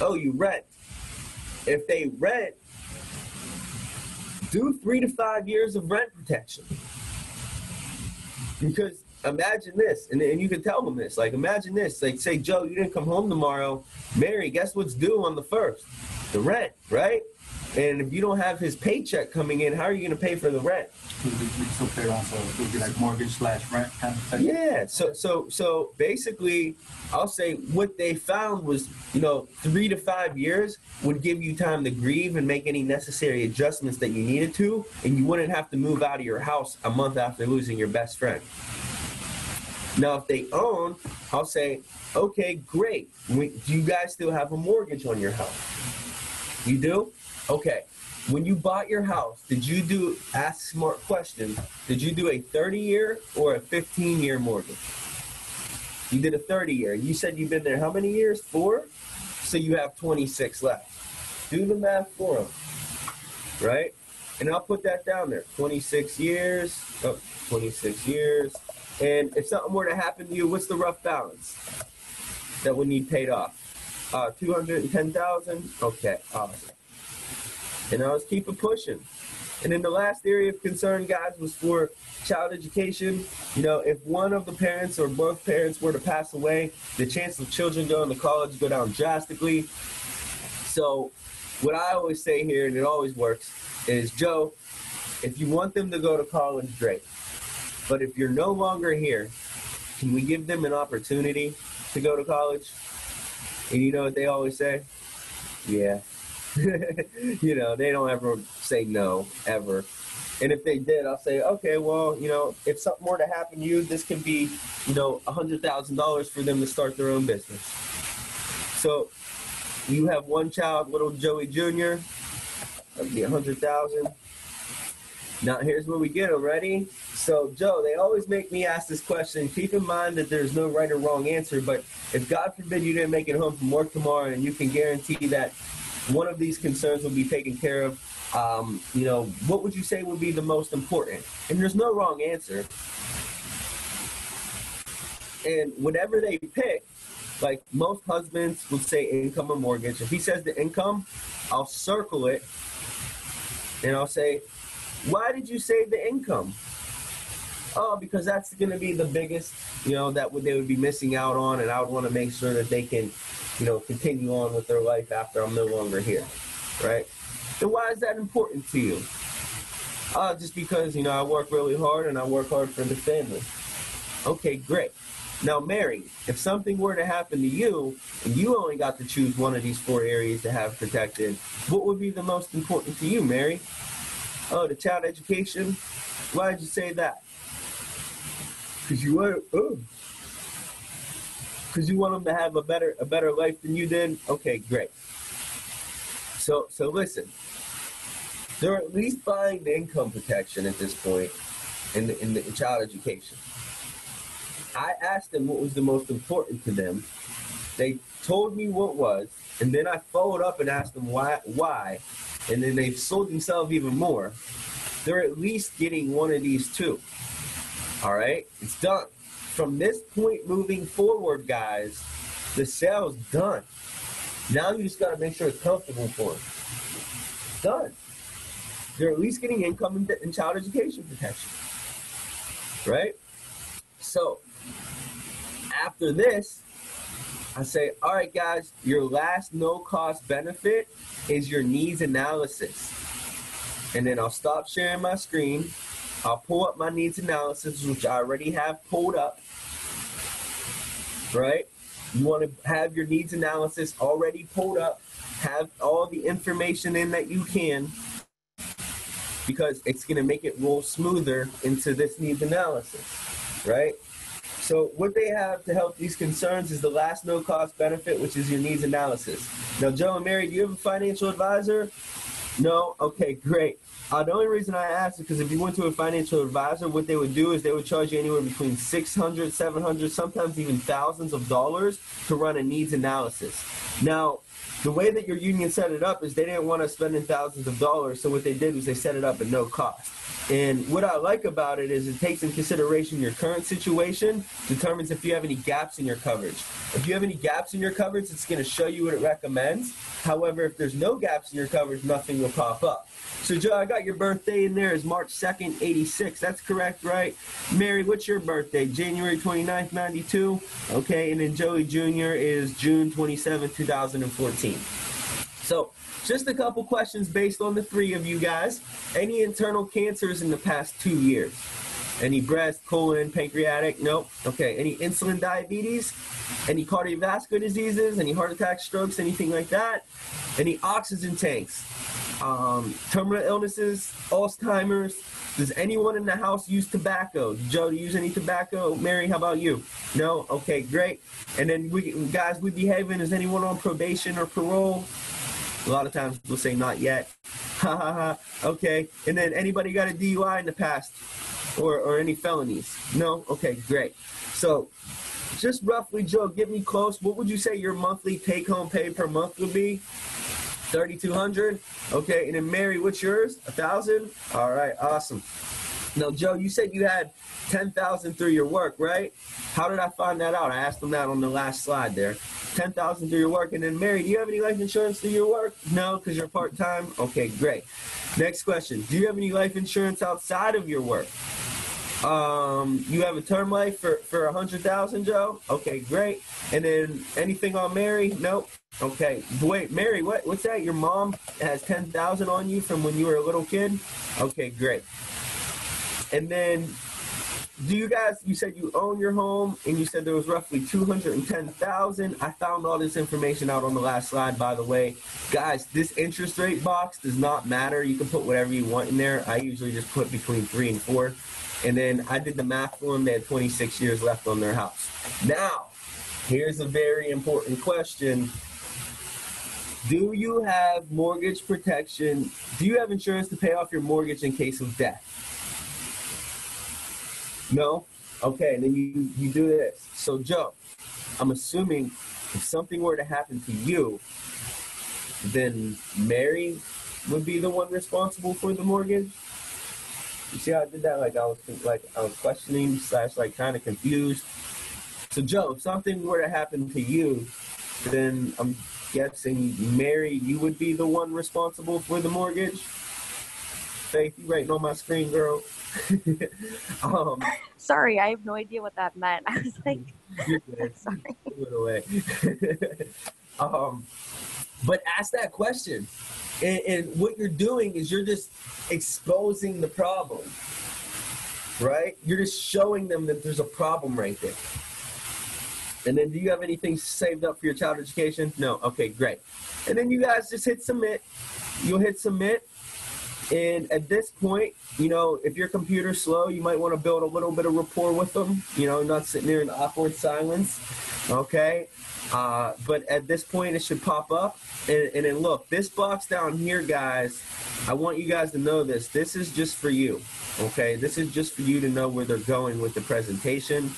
Oh, you rent. If they rent, do 3 to 5 years of rent protection. Because imagine this, and you can tell them this, like imagine this, like say, Joe, you didn't come home tomorrow. Mary, guess what's due on the 1st? The rent, right? And if you don't have his paycheck coming in, how are you going to pay for the rent? So pay on, so it would be like mortgage / rent kind of thing. Yeah, so basically, I'll say what they found was, 3 to 5 years would give you time to grieve and make any necessary adjustments that you needed to, and you wouldn't have to move out of your house a month after losing your best friend. Now, if they own, I'll say, okay, great. Do you guys still have a mortgage on your house? You do? Okay. When you bought your house, ask smart questions, did you do a 30-year or a 15-year mortgage? You did a 30-year. You said you've been there how many years? 4? So you have 26 left. Do the math for them, right? And I'll put that down there. 26 years. Oh, 26 years. And if something were to happen to you, what's the rough balance that would need paid off? 210,000. Okay, awesome. And I'll just keep it pushing. And then the last area of concern, guys, was for child education. If one of the parents or both parents were to pass away, the chance of children going to college go down drastically. So what I always say here, and it always works, is, Joe, if you want them to go to college, great. But if you're no longer here, can we give them an opportunity to go to college? And you know what they always say? Yeah. They don't ever say no, ever. And if they did, I'll say, okay, well, if something were to happen to you, this can be, $100,000 for them to start their own business. So you have one child, little Joey Jr., that'd be $100,000. Now, here's where we get them. Ready? So, Joe, they always make me ask this question. Keep in mind that there's no right or wrong answer, but if God forbid you didn't make it home from work tomorrow and you can guarantee that one of these concerns will be taken care of, what would you say would be the most important? And there's no wrong answer. And whatever they pick, like most husbands would say income or mortgage. If he says the income, I'll circle it and I'll say, why did you say the income? Oh, because that's going to be the biggest, that they would be missing out on, and I would want to make sure that they can, continue on with their life after I'm no longer here, right? And why is that important to you? Just because, I work really hard and I work hard for the family. Okay, great. Now, Mary, if something were to happen to you and you only got to choose one of these 4 areas to have protected, what would be the most important to you, Mary? Oh, the child education? Why did you say that? Because because you want them to have a better life than you did. Okay, great. So listen, they're at least buying the income protection at this point in the child education. I asked them what was the most important to them. They told me what was, and then I followed up and asked them why, and then they've sold themselves even more. They're at least getting one of these two. All right, it's done. From this point moving forward, guys, the sale's done. Now you just got to make sure it's comfortable for them. Done. They're at least getting income and child education protection. Right? So, after this, I say, all right, guys, your last no-cost benefit is your needs analysis. And then I'll stop sharing my screen. I'll pull up my needs analysis, which I already have pulled up. Right? You want to have your needs analysis already pulled up, have all the information in that you can, because it's going to make it roll smoother into this needs analysis, right? So what they have to help these concerns is the last no-cost benefit, which is your needs analysis. Now, Joe and Mary, do you have a financial advisor? No? Okay, great. The only reason I asked is because if you went to a financial advisor, what they would do is they would charge you anywhere between $600, $700, sometimes even thousands of dollars to run a needs analysis. Now, the way that your union set it up is they didn't want us spending thousands of dollars, so what they did was they set it up at no cost. And what I like about it is it takes in consideration your current situation, determines if you have any gaps in your coverage. If you have any gaps in your coverage, it's going to show you what it recommends. However, if there's no gaps in your coverage, nothing will pop up. So, Joe, I got your birthday in there as March 2nd, 86. That's correct, right? Mary, what's your birthday? January 29th, 92? Okay, and then Joey Jr. is June 27th, 2014. So, just a couple questions based on the three of you guys. Any internal cancers in the past 2 years? Any breast, colon, pancreatic? Nope. Okay. Any insulin diabetes? Any cardiovascular diseases? Any heart attacks, strokes, anything like that? Any oxygen tanks? Terminal illnesses? Alzheimer's? Does anyone in the house use tobacco? Joe, do you use any tobacco? Mary, how about you? No? Okay, great. And then, we behaving. Is anyone on probation or parole? A lot of times we'll say not yet. Ha ha ha. Okay. And then anybody got a DUI in the past or any felonies? No? Okay, great. So just roughly, Joe, get me close. What would you say your monthly take-home pay per month would be? $3,200? Okay. And then Mary, what's yours? $1,000? All right. Awesome. Now, Joe, you said you had $10,000 through your work, right? How did I find that out? I asked them that on the last slide there. $10,000 through your work. And then, Mary, do you have any life insurance through your work? No, because you're part-time? Okay, great. Next question. Do you have any life insurance outside of your work? You have a term life for $100,000, Joe? Okay, great. And then anything on Mary? Nope. Okay. Wait, Mary, what's that? Your mom has $10,000 on you from when you were a little kid? Okay, great. And then, you said you own your home, and you said there was roughly $210,000. I found all this information out on the last slide, by the way. Guys, this interest rate box does not matter. You can put whatever you want in there. I usually just put between 3 and 4. And then I did the math for them. They had 26 years left on their house. Now, here's a very important question. Do you have mortgage protection? Do you have insurance to pay off your mortgage in case of death? No? Okay, and then you do this. So, Joe, I'm assuming if something were to happen to you, then Mary would be the one responsible for the mortgage? You see how I did that? I was questioning / kind of confused. So, Joe, if something were to happen to you, then I'm guessing, Mary, you would be the one responsible for the mortgage? Faith, you writing on my screen, girl? Sorry, I have no idea what that meant. I was like, you're good. Sorry. Put it away. But ask that question. And what you're doing is you're just exposing the problem, right? You're just showing them that there's a problem right there. And then, do you have anything saved up for your child education? No. Okay, great. And then you guys just hit submit. You'll hit submit. And at this point, you know, if your computer's slow, you might want to build a little bit of rapport with them, you know, not sitting there in awkward silence, okay? But at this point, it should pop up. And then look, this box down here, guys, I want you guys to know this. This is just for you, okay? This is just for you to know where they're going with the presentation.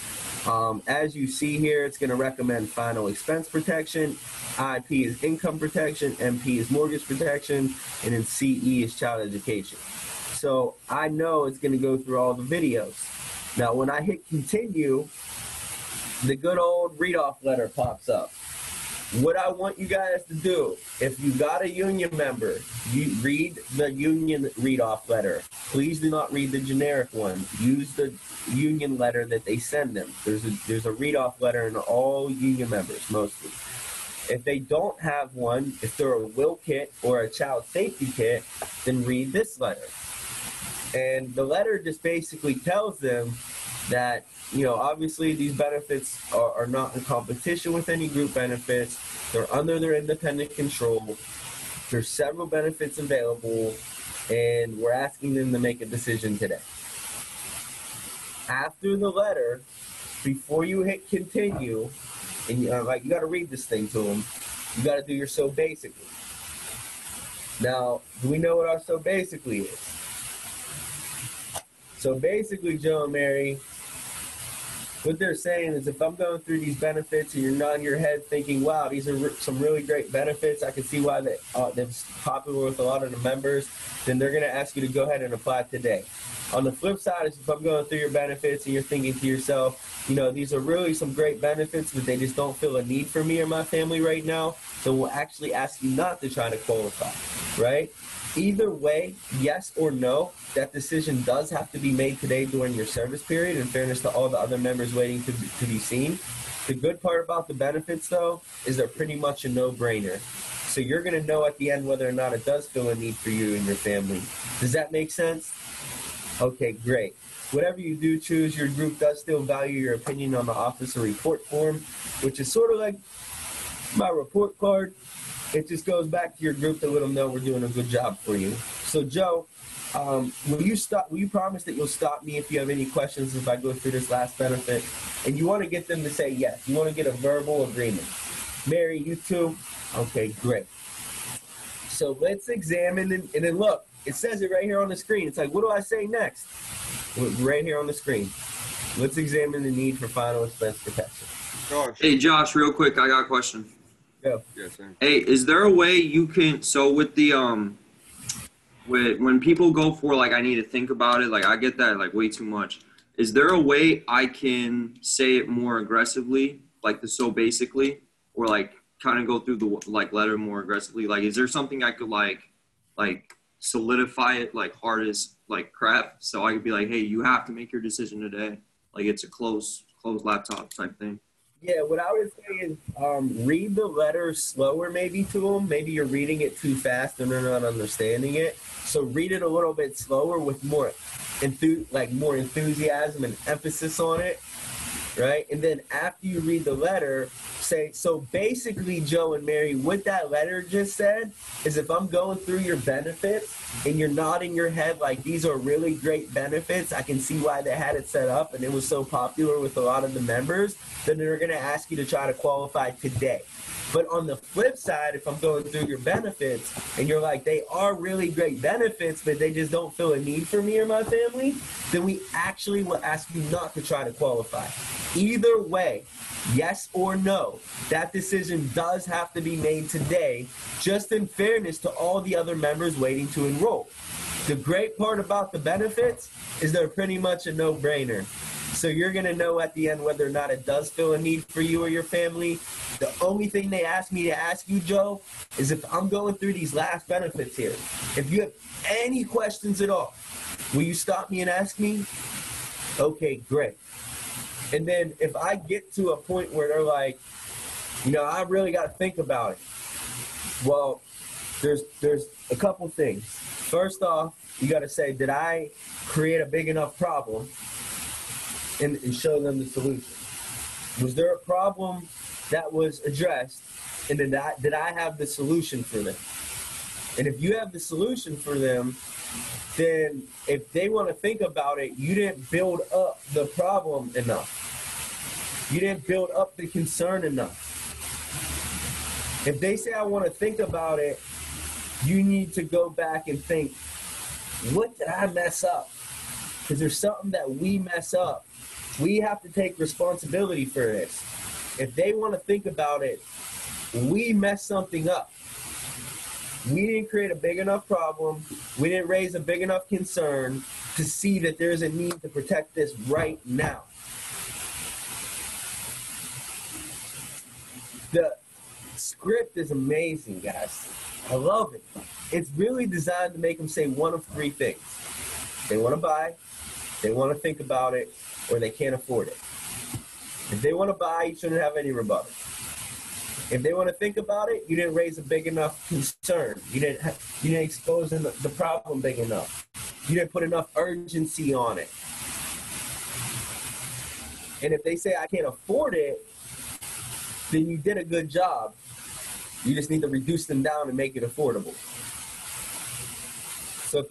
As you see here, it's going to recommend final expense protection. IP is income protection. MP is mortgage protection. And then CE is child education. So I know it's going to go through all the videos. Now, when I hit continue, the good old read-off letter pops up. What I want you guys to do, if you got a union member, you read the union read-off letter. Please do not read the generic one. Use the union letter that they send them. There's a read-off letter in all union members, mostly. If they don't have one, if they're a will kit or a child safety kit, then read this letter. And the letter just basically tells them that, you know, obviously these benefits are not in competition with any group benefits. They're under their independent control. There's several benefits available, and we're asking them to make a decision today. After the letter, before you hit continue, and you got to read this thing to them, you got to do your so basically. Now, do we know what our so basically is? So basically, Joe and Mary, what they're saying is if I'm going through these benefits and you're nodding your head thinking, wow, these are some really great benefits, I can see why they're popular with a lot of the members, then they're going to ask you to go ahead and apply today. On the flip side is if I'm going through your benefits and you're thinking to yourself, you know, these are really some great benefits, but they just don't feel a need for me or my family right now, then we'll actually ask you not to try to qualify, right? Either way, yes or no, that decision does have to be made today during your service period, in fairness to all the other members waiting to be seen. The good part about the benefits, though, is they're pretty much a no-brainer. So you're going to know at the end whether or not it does feel a need for you and your family. Does that make sense? Okay, great. Whatever you do choose, your group does still value your opinion on the officer report form, which is sort of like my report card. It just goes back to your group to let them know we're doing a good job for you. So, Joe, will you promise that you'll stop me if you have any questions if I go through this last benefit? And you want to get them to say yes. You want to get a verbal agreement. Mary, you too? Okay, great. So let's examine, and then look, it says it right here on the screen. It's like, what do I say next? Right here on the screen. Let's examine the need for final expense protection. Josh. Hey, Josh, real quick, I got a question. Go. Yes, sir. Hey, is there a way you can, so with the, when people go for, like, I need to think about it, like, I get that, like, way too much. Is there a way I can say it more aggressively, like the so basically, or, like, kind of go through the, like, letter more aggressively? Like, is there something I could, like, solidify it, like, hard as, like, crap, so I could be like, hey, you have to make your decision today. Like, it's a closed laptop type thing. Yeah, what I would say is read the letter slower maybe to them. Maybe you're reading it too fast and they're not understanding it. So read it a little bit slower with more enthusiasm and emphasis on it, right? And then after you read the letter, say, so basically, Joe and Mary, what that letter just said is if I'm going through your benefits and you're nodding your head like these are really great benefits, I can see why they had it set up and it was so popular with a lot of the members, then they're going to ask you to try to qualify today. But on the flip side, if I'm going through your benefits and you're like, they are really great benefits, but they just don't feel a need for me or my family, then we actually will ask you not to try to qualify. Either way, yes or no, that decision does have to be made today, just in fairness to all the other members waiting to enroll. The great part about the benefits is they're pretty much a no-brainer. So you're going to know at the end whether or not it does feel a need for you or your family. The only thing they asked me to ask you, Joe, is if I'm going through these last benefits here, if you have any questions at all, will you stop me and ask me? Okay, great. And then if I get to a point where they're like, you know, I really got to think about it. Well, there's a couple things. First off, you got to say, did I create a big enough problem? And show them the solution. Was there a problem that was addressed, and did I have the solution for them? And if you have the solution for them, then if they want to think about it, you didn't build up the problem enough. You didn't build up the concern enough. If they say, I want to think about it, you need to go back and think, what did I mess up? Because there's something that we mess up. We have to take responsibility for this. If they want to think about it, we messed something up. We didn't create a big enough problem. We didn't raise a big enough concern to see that there's a need to protect this right now. The script is amazing, guys. I love it. It's really designed to make them say one of three things. They want to buy, they want to think about it, or they can't afford it. If they want to buy, you shouldn't have any rebuttal. If they want to think about it, you didn't raise a big enough concern. You didn't expose the problem big enough. You didn't put enough urgency on it. And if they say, I can't afford it, then you did a good job. You just need to reduce them down and make it affordable. So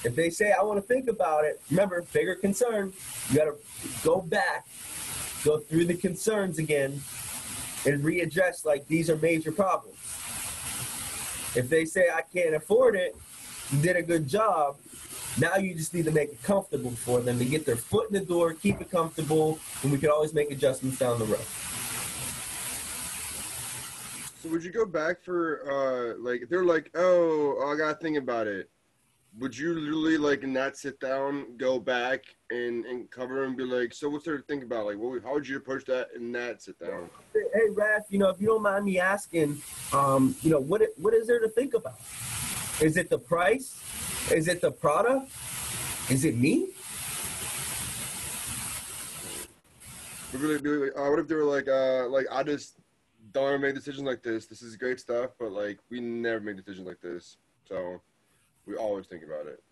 if they say, I want to think about it, remember, bigger concern, you got to go back, go through the concerns again, and readdress, like, these are major problems. If they say, I can't afford it, you did a good job, now you just need to make it comfortable for them to get their foot in the door, keep it comfortable, and we can always make adjustments down the road. So would you go back for, like, if they're like, oh, I got to think about it, would you literally, like, in that sit down, go back and cover and be like, so what's there to think about? Like, how would you approach that in that sit down? Hey, Raph, if you don't mind me asking, what is there to think about? Is it the price? Is it the product? Is it me? What if they were like, I just don't want to make decisions like this. This is great stuff, but, like, we never make decisions like this. So we always think about it.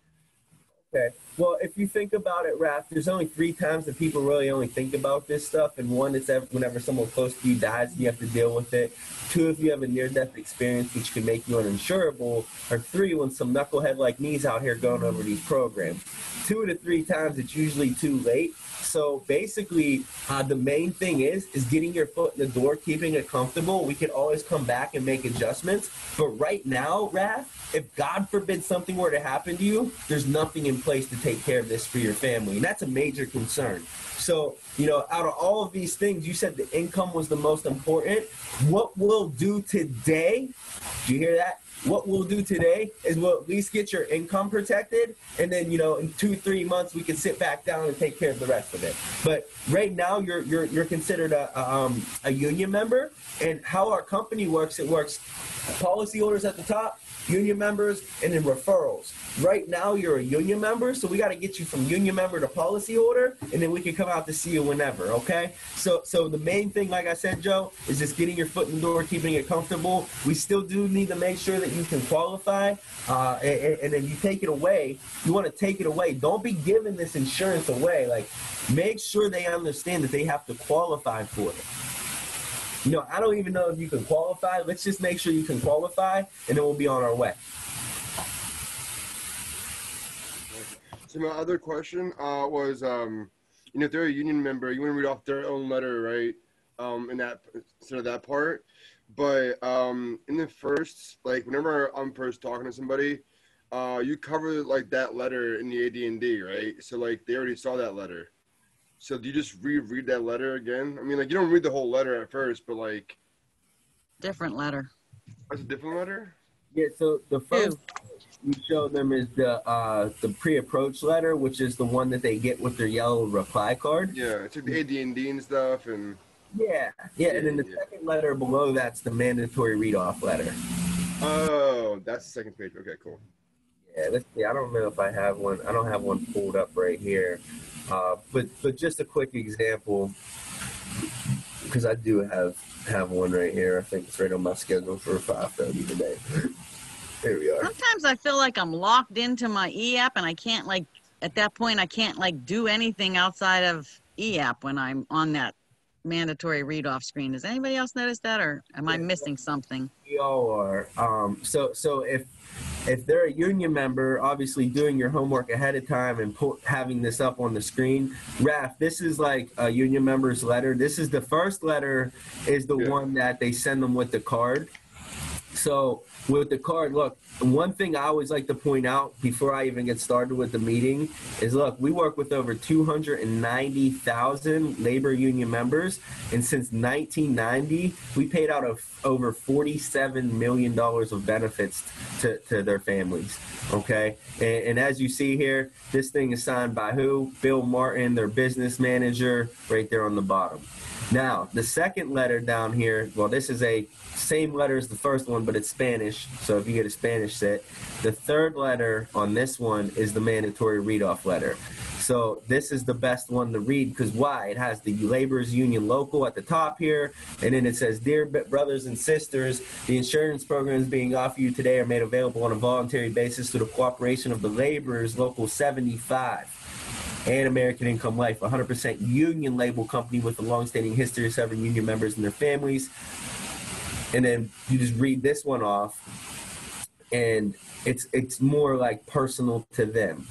Okay. Well, if you think about it, Raph, there's only 3 times that people really only think about this stuff. And one is whenever someone close to you dies and you have to deal with it. 2, if you have a near-death experience, which can make you uninsurable. Or 3, when some knucklehead like me's out here going over these programs. 2 to 3 times, it's usually too late. So basically, the main thing is getting your foot in the door, keeping it comfortable. We can always come back and make adjustments. But right now, Raph, if God forbid something were to happen to you, there's nothing in place to take care of this for your family. And that's a major concern. So, out of all of these things, you said the income was the most important. What we'll do today, do you hear that? What we'll do today is we'll at least get your income protected, and then in 2-3 months we can sit back down and take care of the rest of it. But right now you're considered a union member, and how our company works, it works policy holders at the top, union members, and then referrals. Right now you're a union member, so we got to get you from union member to policy holder, and then we can come out to see you whenever, okay? So the main thing, like I said, Joe, is just getting your foot in the door, keeping it comfortable. We still do need to make sure that you can qualify, and then you take it away. You want to take it away. Don't be giving this insurance away. Like, make sure they understand that they have to qualify for it. I don't even know if you can qualify. Let's just make sure you can qualify, and then we'll be on our way. So my other question was, if they're a union member, you want to read off their own letter, right? In that instead of that part. But in the first, like, whenever I'm first talking to somebody, you cover, like, that letter in the AD&D, right? So, like, they already saw that letter. So do you just reread that letter again? I mean, like, you don't read the whole letter at first, but, like... Different letter. That's a different letter? Yeah, so the first you show them is the pre-approach letter, which is the one that they get with their yellow reply card. Yeah, it's like the AD&D and stuff, and... Yeah, and then the second letter below that's the mandatory read-off letter. Oh, that's the second page. Okay, cool. Yeah, let's see. I don't know if I have one. I don't have one pulled up right here. But just a quick example, because I do have one right here. I think it's right on my schedule for 5:30 today. Here we are. Sometimes I feel like I'm locked into my e-app, and I can't, like, at that point, I can't, like, do anything outside of e-app when I'm on that mandatory read-off screen. Does anybody else notice that, or am I missing something? We all are. So if they're a union member, obviously doing your homework ahead of time and having this up on the screen. Raf, this is like a union member's letter. This is the first letter is the one that they send them with the card. So with the card, look, one thing I always like to point out before I even get started with the meeting is, look, we work with over 290,000 labor union members. And since 1990, we paid out over $47 million of benefits to their families. Okay. And as you see here, this thing is signed by who? Bill Martin, their business manager, right there on the bottom. Now, the second letter down here, well, this is a same letter as the first one, but it's Spanish. So if you get a Spanish set, the third letter on this one is the mandatory read-off letter. So this is the best one to read because why? It has the Laborers Union local at the top here, and then it says, "Dear brothers and sisters, the insurance programs being offered you today are made available on a voluntary basis through the cooperation of the Laborers Local 75. And American Income Life, 100% union label company with a long-standing history of serving union members and their families." And then you just read this one off, and it's more like personal to them.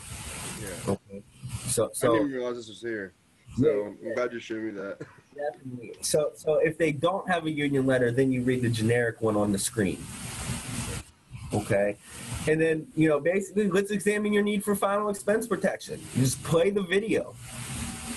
Yeah. Okay. So I didn't even realize this was here. So I'm glad you showed me that. Definitely. So if they don't have a union letter, then you read the generic one on the screen. Okay. And then, basically, let's examine your need for final expense protection. You just play the video.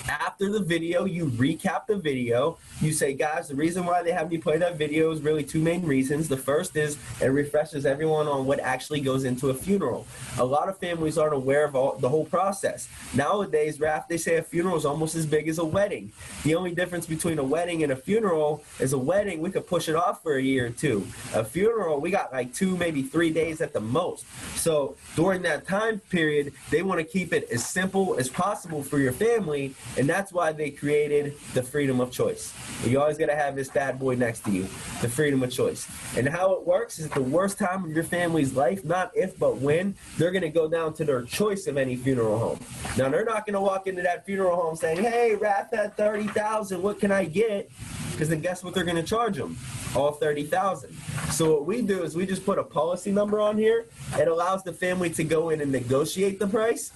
After the video, you recap the video. You say, guys, the reason why they have me play that video is really two main reasons. The first is it refreshes everyone on what actually goes into a funeral. A lot of families aren't aware of the whole process. Nowadays, Raf, they say a funeral is almost as big as a wedding. The only difference between a wedding and a funeral is a wedding, we could push it off for a year or two. A funeral, we got like 2, maybe 3 days at the most. So during that time period, they want to keep it as simple as possible for your family. And that's why they created the freedom of choice. You always got to have this bad boy next to you, the freedom of choice. And how it works is at the worst time of your family's life, not if but when, they're going to go down to their choice of any funeral home. Now, they're not going to walk into that funeral home saying, "Hey, wrap that $30,000, what can I get?" Because then guess what they're going to charge them? All $30,000. So what we do is we just put a policy number on here. It allows the family to go in and negotiate the price.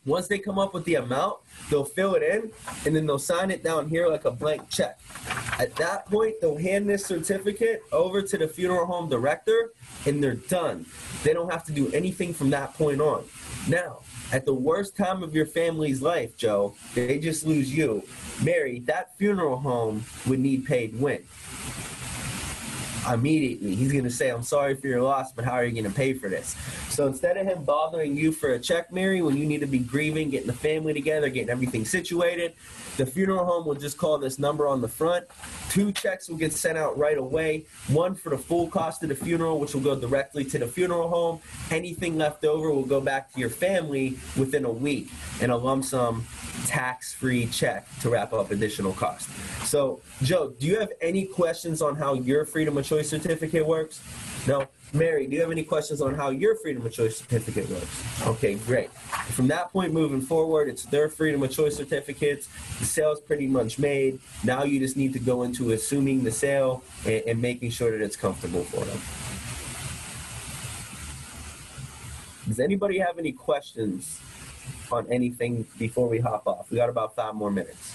Once they come up with the amount, they'll fill it in, and then they'll sign it down here like a blank check. At that point, they'll hand this certificate over to the funeral home director, and they're done. They don't have to do anything from that point on. Now, at the worst time of your family's life, Joe, they just lose you. Mary, that funeral home would need paid when? Immediately. He's going to say, "I'm sorry for your loss, but how are you going to pay for this?" So instead of him bothering you for a check, Mary, when you need to be grieving, getting the family together, getting everything situated, the funeral home will just call this number on the front. 2 checks will get sent out right away. One for the full cost of the funeral, which will go directly to the funeral home. Anything left over will go back to your family within a week in a lump sum tax-free check to wrap up additional costs. So, Joe, do you have any questions on how your Freedom of Choice certificate works? No? Mary, do you have any questions on how your Freedom of Choice certificate works? Okay, great. From that point moving forward, it's their Freedom of Choice certificates. The sale's pretty much made. Now you just need to go into assuming the sale and making sure that it's comfortable for them. Does anybody have any questions on anything before we hop off? We got about 5 more minutes.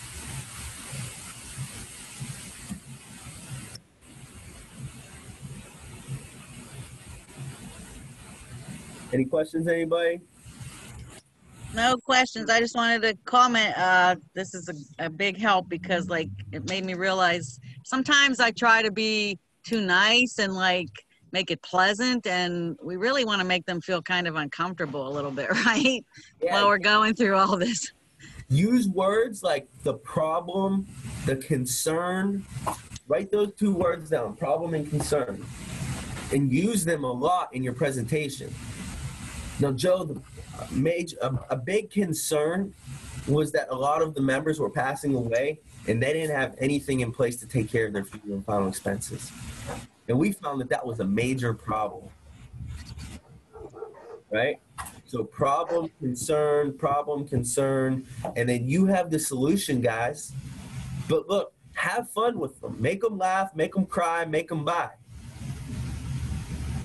Any questions, anybody? No questions. I just wanted to comment. This is a big help because it made me realize sometimes I try to be too nice and make it pleasant, and we really want to make them feel kind of uncomfortable a little bit, right? Yeah. While we're going through all this. Use words like the problem, the concern. Write those 2 words down, problem and concern, and use them a lot in your presentation. Now, Joe, a big concern was that a lot of the members were passing away, and they didn't have anything in place to take care of their funeral and final expenses. And we found that was a major problem, right? So problem, concern, and then you have the solution, guys. But look, have fun with them. Make them laugh, make them cry, make them buy.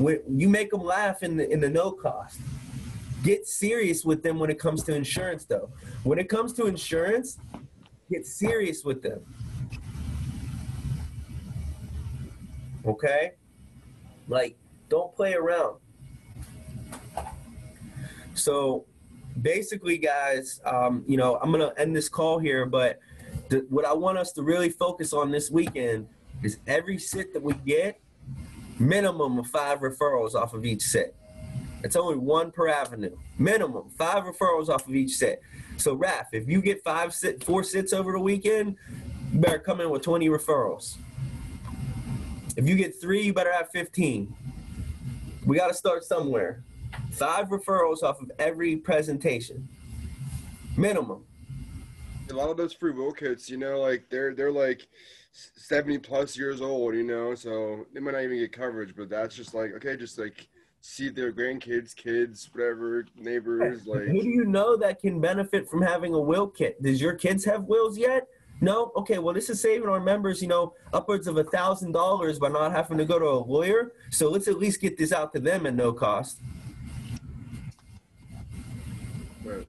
You make them laugh in the no cost. Get serious with them when it comes to insurance, though. When it comes to insurance, get serious with them. Okay? Like, don't play around. So basically, guys, you know, I'm going to end this call here, but what I want us to really focus on this weekend is every sit that we get, minimum of 5 referrals off of each sit. It's only 1 per avenue. Minimum 5 referrals off of each sit. So, Raph, if you get 4 sits over the weekend, you better come in with 20 referrals. If you get 3, you better have 15. We got to start somewhere. 5 referrals off of every presentation. Minimum. A lot of those free will kits, you know, like they're like 70 plus years old, you know, so they might not even get coverage, but that's just like, okay, just like see their grandkids, kids, whatever, neighbors, like. Who do you know that can benefit from having a will kit? Does your kids have wills yet? No? Okay, well, this is saving our members, you know, upwards of $1,000 by not having to go to a lawyer. So let's at least get this out to them at no cost. Right.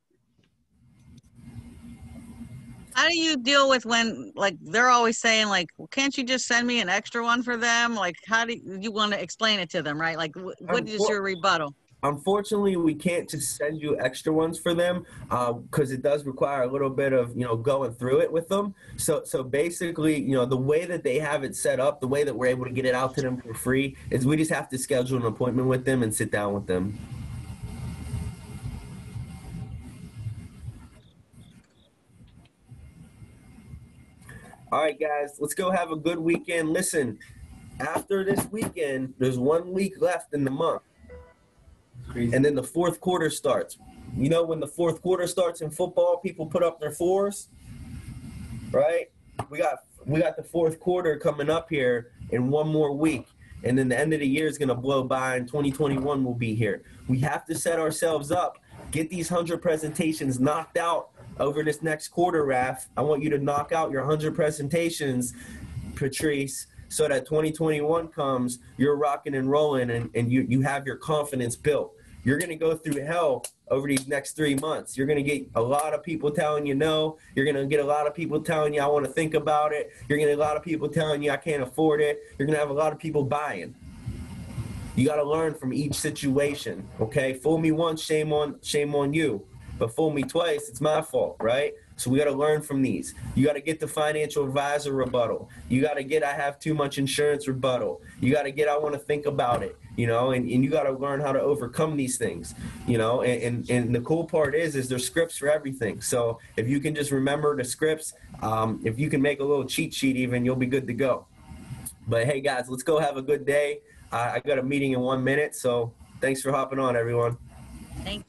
How do you deal with when, like, they're always saying, like, well, can't you just send me an extra one for them? Like, how do you want to explain it to them, right? Like, what is your rebuttal? Unfortunately, we can't just send you extra ones for them because it does require a little bit of, you know, going through it with them. So basically, you know, the way that they have it set up, the way that we're able to get it out to them for free is we just have to schedule an appointment with them and sit down with them. All right, guys, let's go have a good weekend. Listen, after this weekend, there's 1 week left in the month. And then the fourth quarter starts. You know, when the fourth quarter starts in football, people put up their 4s, right? We got the fourth quarter coming up here in 1 more week. And then the end of the year is going to blow by and 2021 will be here. We have to set ourselves up, get these 100 presentations knocked out over this next quarter, Raph. I want you to knock out your 100 presentations, Patrice, so that 2021 comes, you're rocking and rolling and you have your confidence built. You're going to go through hell over these next 3 months. You're going to get a lot of people telling you no. You're going to get a lot of people telling you, I want to think about it. You're going to get a lot of people telling you, I can't afford it. You're going to have a lot of people buying. You got to learn from each situation, okay? Fool me once, shame on you. But fool me twice, it's my fault, right? So we got to learn from these. You got to get the financial advisor rebuttal. You got to get I have too much insurance rebuttal. You got to get I want to think about it, you know, and you got to learn how to overcome these things, you know, and the cool part is there's scripts for everything. So if you can just remember the scripts, if you can make a little cheat sheet even, you'll be good to go. But hey, guys, let's go have a good day. I got a meeting in 1 minute, so thanks for hopping on, everyone. Thank you.